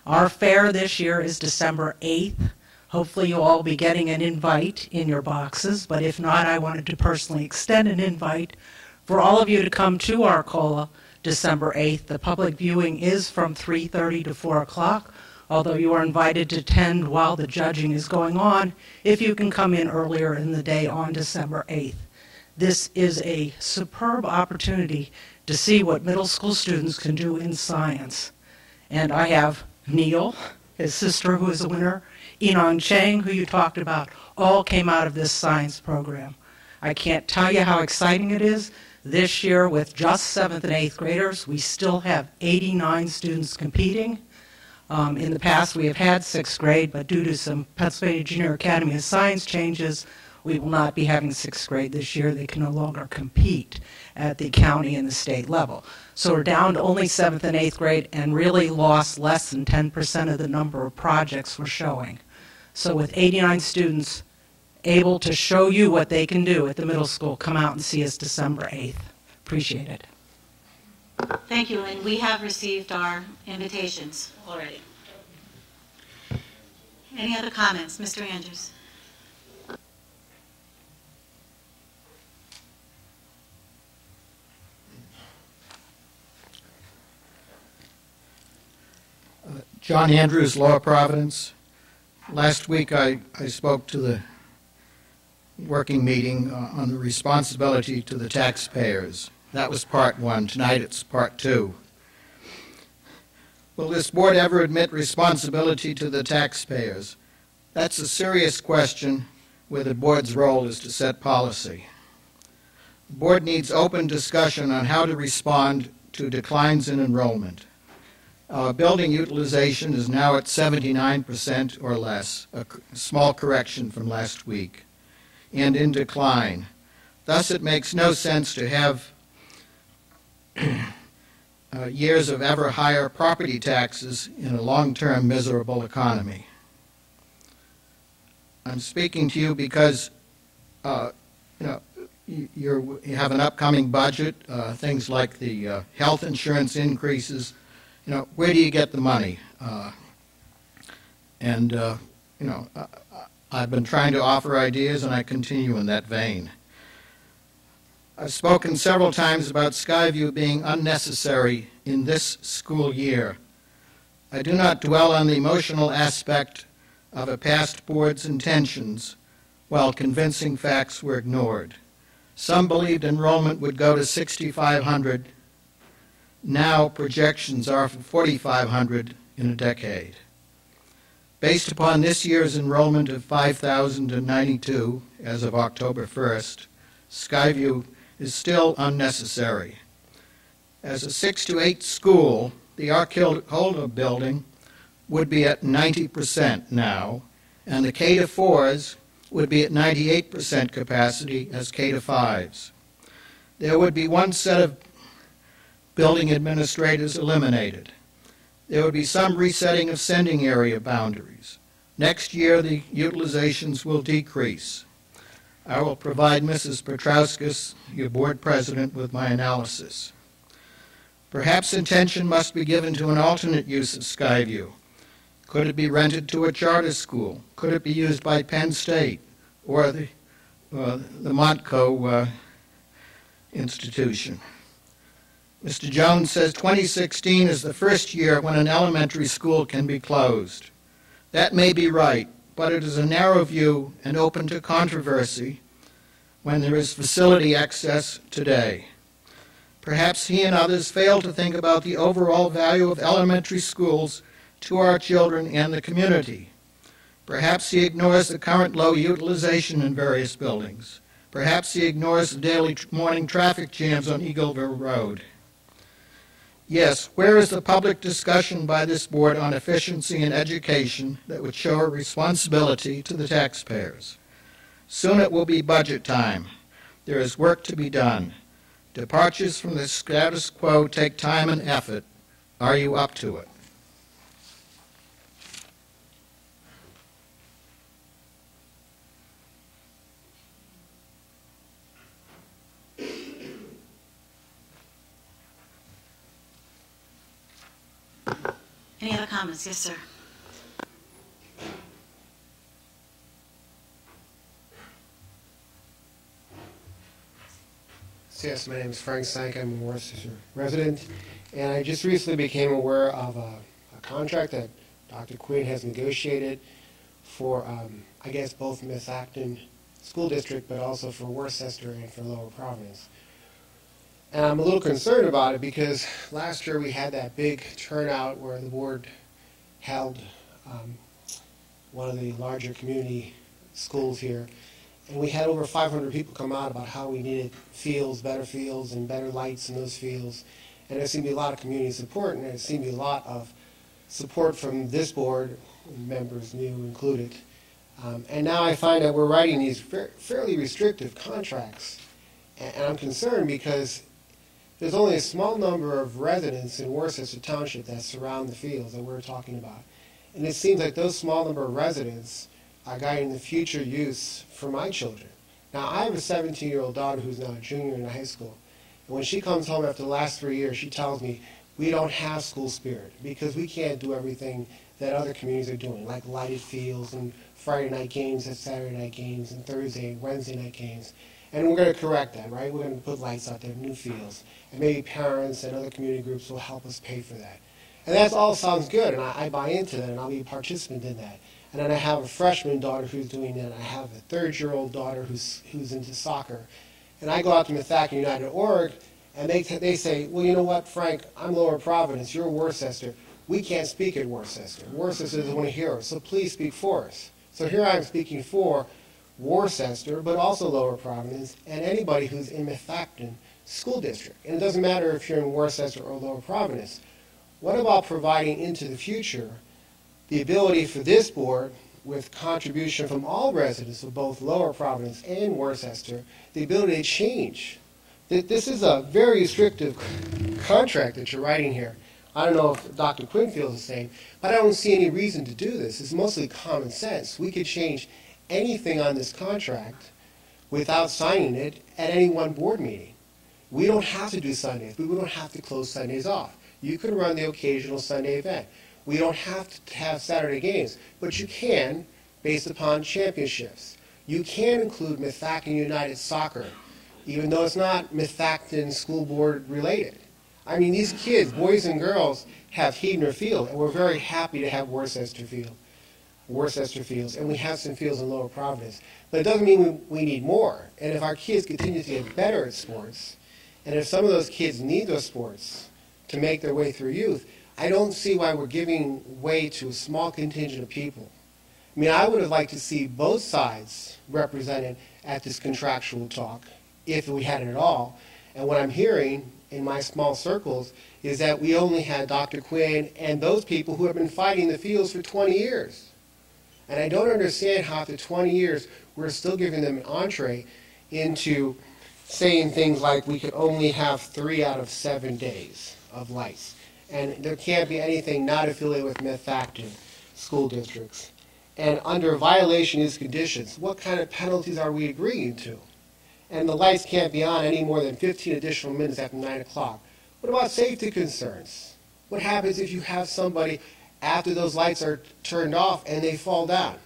Speaker 18: Our fair this year is December 8th. Hopefully you'll all be getting an invite in your boxes, but if not, I wanted to personally extend an invite for all of you to come to Arcola December 8th. The public viewing is from 3:30 to 4 o'clock, although you are invited to attend while the judging is going on if you can come in earlier in the day on December 8th. This is a superb opportunity to see what middle school students can do in science. And I have Neil, his sister who is a winner, Enong Chang, who you talked about, all came out of this science program. I can't tell you how exciting it is. This year, with just 7th and 8th graders, we still have 89 students competing. In the past, we have had 6th grade, but due to some Pennsylvania Junior Academy of Science changes, we will not be having 6th grade this year. They can no longer compete at the county and the state level. So we're down to only 7th and 8th grade and really lost less than 10% of the number of projects we're showing. So with 89 students able to show you what they can do at the middle school, come out and see us December 8th. Appreciate it.
Speaker 1: Thank you, and we have received our invitations already. Any other comments? Mr. Andrews?
Speaker 16: John Andrews, Lower Providence. Last week I spoke to the working meeting on the responsibility to the taxpayers. That was part one. Tonight it's part two. Will this board ever admit responsibility to the taxpayers? That's a serious question where the board's role is to set policy. The board needs open discussion on how to respond to declines in enrollment. Our building utilization is now at 79% or less, a small correction from last week, and in decline. Thus, it makes no sense to have years of ever higher property taxes in a long-term miserable economy. I'm speaking to you because you have an upcoming budget, things like the health insurance increases. Where do you get the money? I've been trying to offer ideas, and I continue in that vein. I've spoken several times about Skyview being unnecessary in this school year. I do not dwell on the emotional aspect of a past board's intentions while convincing facts were ignored. Some believed enrollment would go to 6,500. Now projections are for 4,500 in a decade. Based upon this year's enrollment of 5,092 as of October 1st, Skyview is still unnecessary. As a 6 to 8 school, the Ark-Holder building would be at 90% now, and the K to 4s would be at 98% capacity as K to 5s. There would be one set of building administrators eliminated. There would be some resetting of sending area boundaries. Next year, the utilizations will decrease. I will provide Mrs. Petrauskas, your board president, with my analysis. Perhaps attention must be given to an alternate use of Skyview. Could it be rented to a charter school? Could it be used by Penn State or the Montco institution? Mr. Jones says 2016 is the first year when an elementary school can be closed. That may be right, but it is a narrow view and open to controversy when there is facility access today. Perhaps he and others fail to think about the overall value of elementary schools to our children and the community. Perhaps he ignores the current low utilization in various buildings. Perhaps he ignores the daily morning traffic jams on Eagleville Road. Yes, where is the public discussion by this board on efficiency in education that would show a responsibility to the taxpayers? Soon it will be budget time. There is work to be done. Departures from the status quo take time and effort. Are you up to it?
Speaker 1: Any other comments? Yes, sir.
Speaker 19: Yes, my name is Frank Sank. I'm a Worcester resident, and I just recently became aware of a contract that Dr. Quinn has negotiated for, I guess, both Miss Acton School District, but also for Worcester and for Lower Providence. And I'm a little concerned about it because last year we had that big turnout where the board held one of the larger community schools here. And we had over 500 people come out about how we needed fields, and better lights in those fields. And there seemed to be a lot of community support, and there seemed to be a lot of support from this board, members new included. And now I find that we're writing these fairly restrictive contracts. And I'm concerned because there's only a small number of residents in Worcester Township that surround the fields that we're talking about. And it seems like those small number of residents are guiding the future use for my children. Now, I have a 17-year-old daughter who's now a junior in high school. When she comes home after the last 3 years, she tells me, we don't have school spirit because we can't do everything that other communities are doing, like lighted fields and Friday night games and Saturday night games and Thursday and Wednesday night games. And we're going to correct that, right? We're going to put lights out there, new fields. And maybe parents and other community groups will help us pay for that. And that all sounds good, and I buy into that, and I'll be a participant in that. And then I have a freshman daughter who's doing that, and I have a third-year-old daughter who's into soccer. And I go out to Mithaqua United Org, and they say, well, you know what, Frank, I'm Lower Providence, you're Worcester. We can't speak at Worcester. Worcester doesn't want to hear us, so please speak for us. So here I am speaking for Worcester, but also Lower Providence, and anybody who's in Mithaqua School District. And it doesn't matter if you're in Worcester or Lower Providence. What about providing into the future the ability for this board, with contribution from all residents of both Lower Providence and Worcester, the ability to change? This is a very restrictive contract that you're writing here. I don't know if Dr. Quinn feels the same, but I don't see any reason to do this. It's mostly common sense. We could change anything on this contract without signing it at any one board meeting. We don't have to do Sundays, but we don't have to close Sundays off. You can run the occasional Sunday event. We don't have to have Saturday games, but you can based upon championships. You can include Mithaqua United Soccer, even though it's not Mithaqua School Board related. I mean, these kids, boys and girls, have Heidner Field, and we're very happy to have Worcester Fields, and we have some fields in Lower Providence. But it doesn't mean we need more. And if our kids continue to get better at sports, and if some of those kids need those sports to make their way through youth, I don't see why we're giving way to a small contingent of people. I mean, I would have liked to see both sides represented at this contractual talk, if we had it at all. And what I'm hearing in my small circles is that we only had Dr. Quinn and those people who have been fighting the fields for 20 years. And I don't understand how after 20 years we're still giving them an entree into saying things like we could only have 3 out of 7 days of lights. And there can't be anything not affiliated with Mithaqua school districts. And under violation of these conditions, what kind of penalties are we agreeing to? And the lights can't be on any more than 15 additional minutes after 9 o'clock. What about safety concerns? What happens if you have somebody after those lights are turned off and they fall down?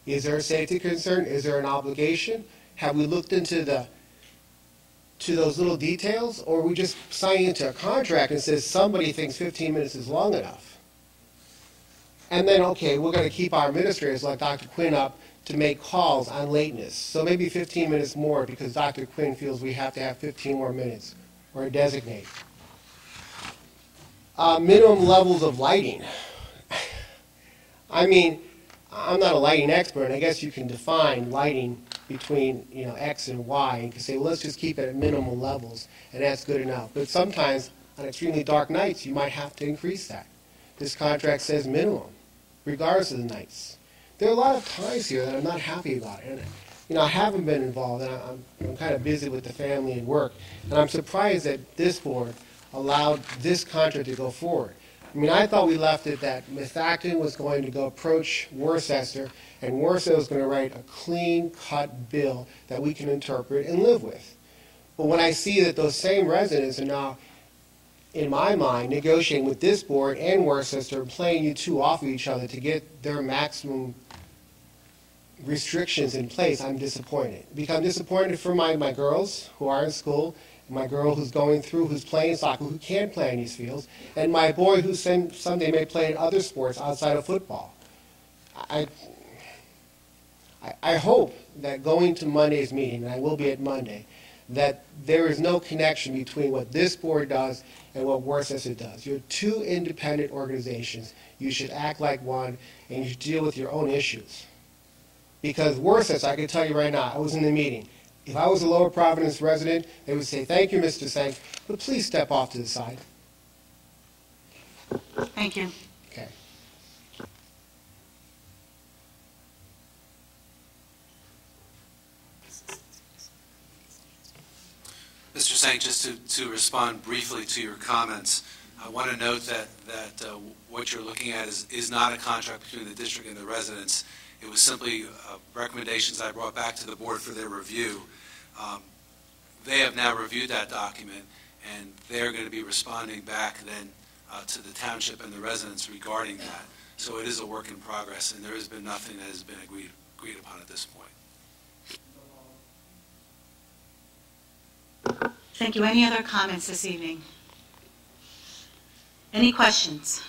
Speaker 19: Is there a safety concern? Is there an obligation? Have we looked into those little details? Or are we just signing into a contract and says somebody thinks 15 minutes is long enough? And then, okay, we're going to keep our administrators like Dr. Quinn up to make calls on lateness. So maybe 15 minutes more because Dr. Quinn feels we have to have 15 more minutes or designate. Minimum levels of lighting. I mean, I'm not a lighting expert, and I guess you can define lighting between X and Y and can say, well, let's just keep it at minimal levels, and that's good enough. But sometimes on extremely dark nights, you might have to increase that. This contract says minimum, regardless of the nights. There are a lot of times here that I'm not happy about it. And I haven't been involved, and I'm kind of busy with the family and work. And I'm surprised that this board allowed this contract to go forward. I mean, I thought we left it that Mithaqua was going to go approach Worcester, and Worcester was going to write a clean-cut bill that we can interpret and live with. But when I see that those same residents are now, in my mind, negotiating with this board and Worcester, playing you two off of each other to get their maximum restrictions in place, I'm disappointed. Because I'm disappointed for my girls who are in school, my girl who's going through, who's playing soccer, who can't play in these fields, and my boy who someday may play in other sports outside of football. I hope that going to Monday's meeting, and I will be at Monday, that there is no connection between what this board does and what Worcester does. You're two independent organizations. You should act like one, and you should deal with your own issues. Because Worcester, I can tell you right now, I was in the meeting. If I was a Lower Providence resident, they would say, thank you, Mr. Sank, but please step off to the side.
Speaker 1: Thank you.
Speaker 19: Okay.
Speaker 3: Mr. Sank, just to respond briefly to your comments, I want to note that what you're looking at is not a contract between the district and the residents. It was simply recommendations I brought back to the board for their review. They have now reviewed that document, and they're going to be responding back then to the township and the residents regarding that. So it is a work in progress, and there has been nothing that has been agreed upon at this point.
Speaker 1: Thank you. Any other comments this evening? Any questions?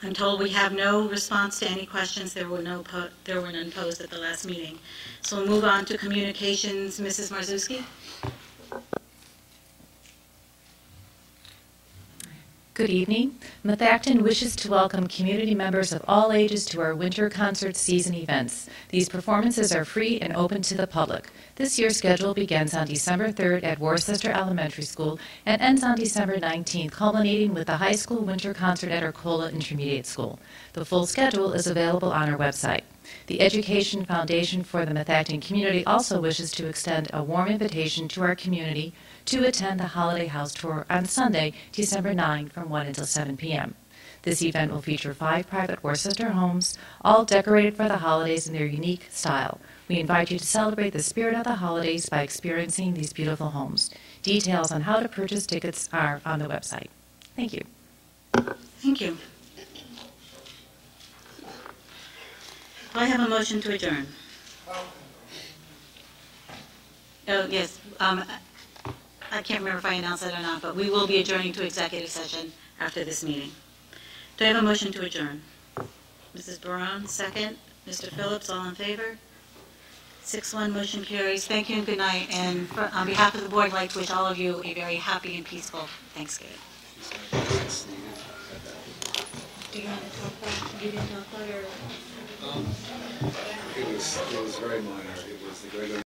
Speaker 1: I'm told we have no response to any questions. There were none posed at the last meeting. So we'll move on to communications. Mrs. Marzewski?
Speaker 20: Good evening. Methacton wishes to welcome community members of all ages to our winter concert season events. These performances are free and open to the public. This year's schedule begins on December 3rd at Worcester Elementary School and ends on December 19th, culminating with the high school winter concert at Arcola Intermediate School. The full schedule is available on our website. The Education Foundation for the Methacton community also wishes to extend a warm invitation to our community to attend the Holiday House Tour on Sunday, December 9 from 1 until 7 p.m. This event will feature 5 private Worcester homes, all decorated for the holidays in their unique style. We invite you to celebrate the spirit of the holidays by experiencing these beautiful homes. Details on how to purchase tickets are on the website. Thank you.
Speaker 1: Thank you. Do I have a motion to adjourn? Oh, yes. I can't remember if I announced that or not, but we will be adjourning to executive session after this meeting. Do I have a motion to adjourn? Mrs. Barone, second. Mr. Phillips, all in favor? 6-1, motion carries. Thank you and good night. And on behalf of the board, I'd like to wish all of you a very happy and peaceful Thanksgiving. Do you want to talk about, you didn't talk about, or?
Speaker 3: It was very minor. It was the greater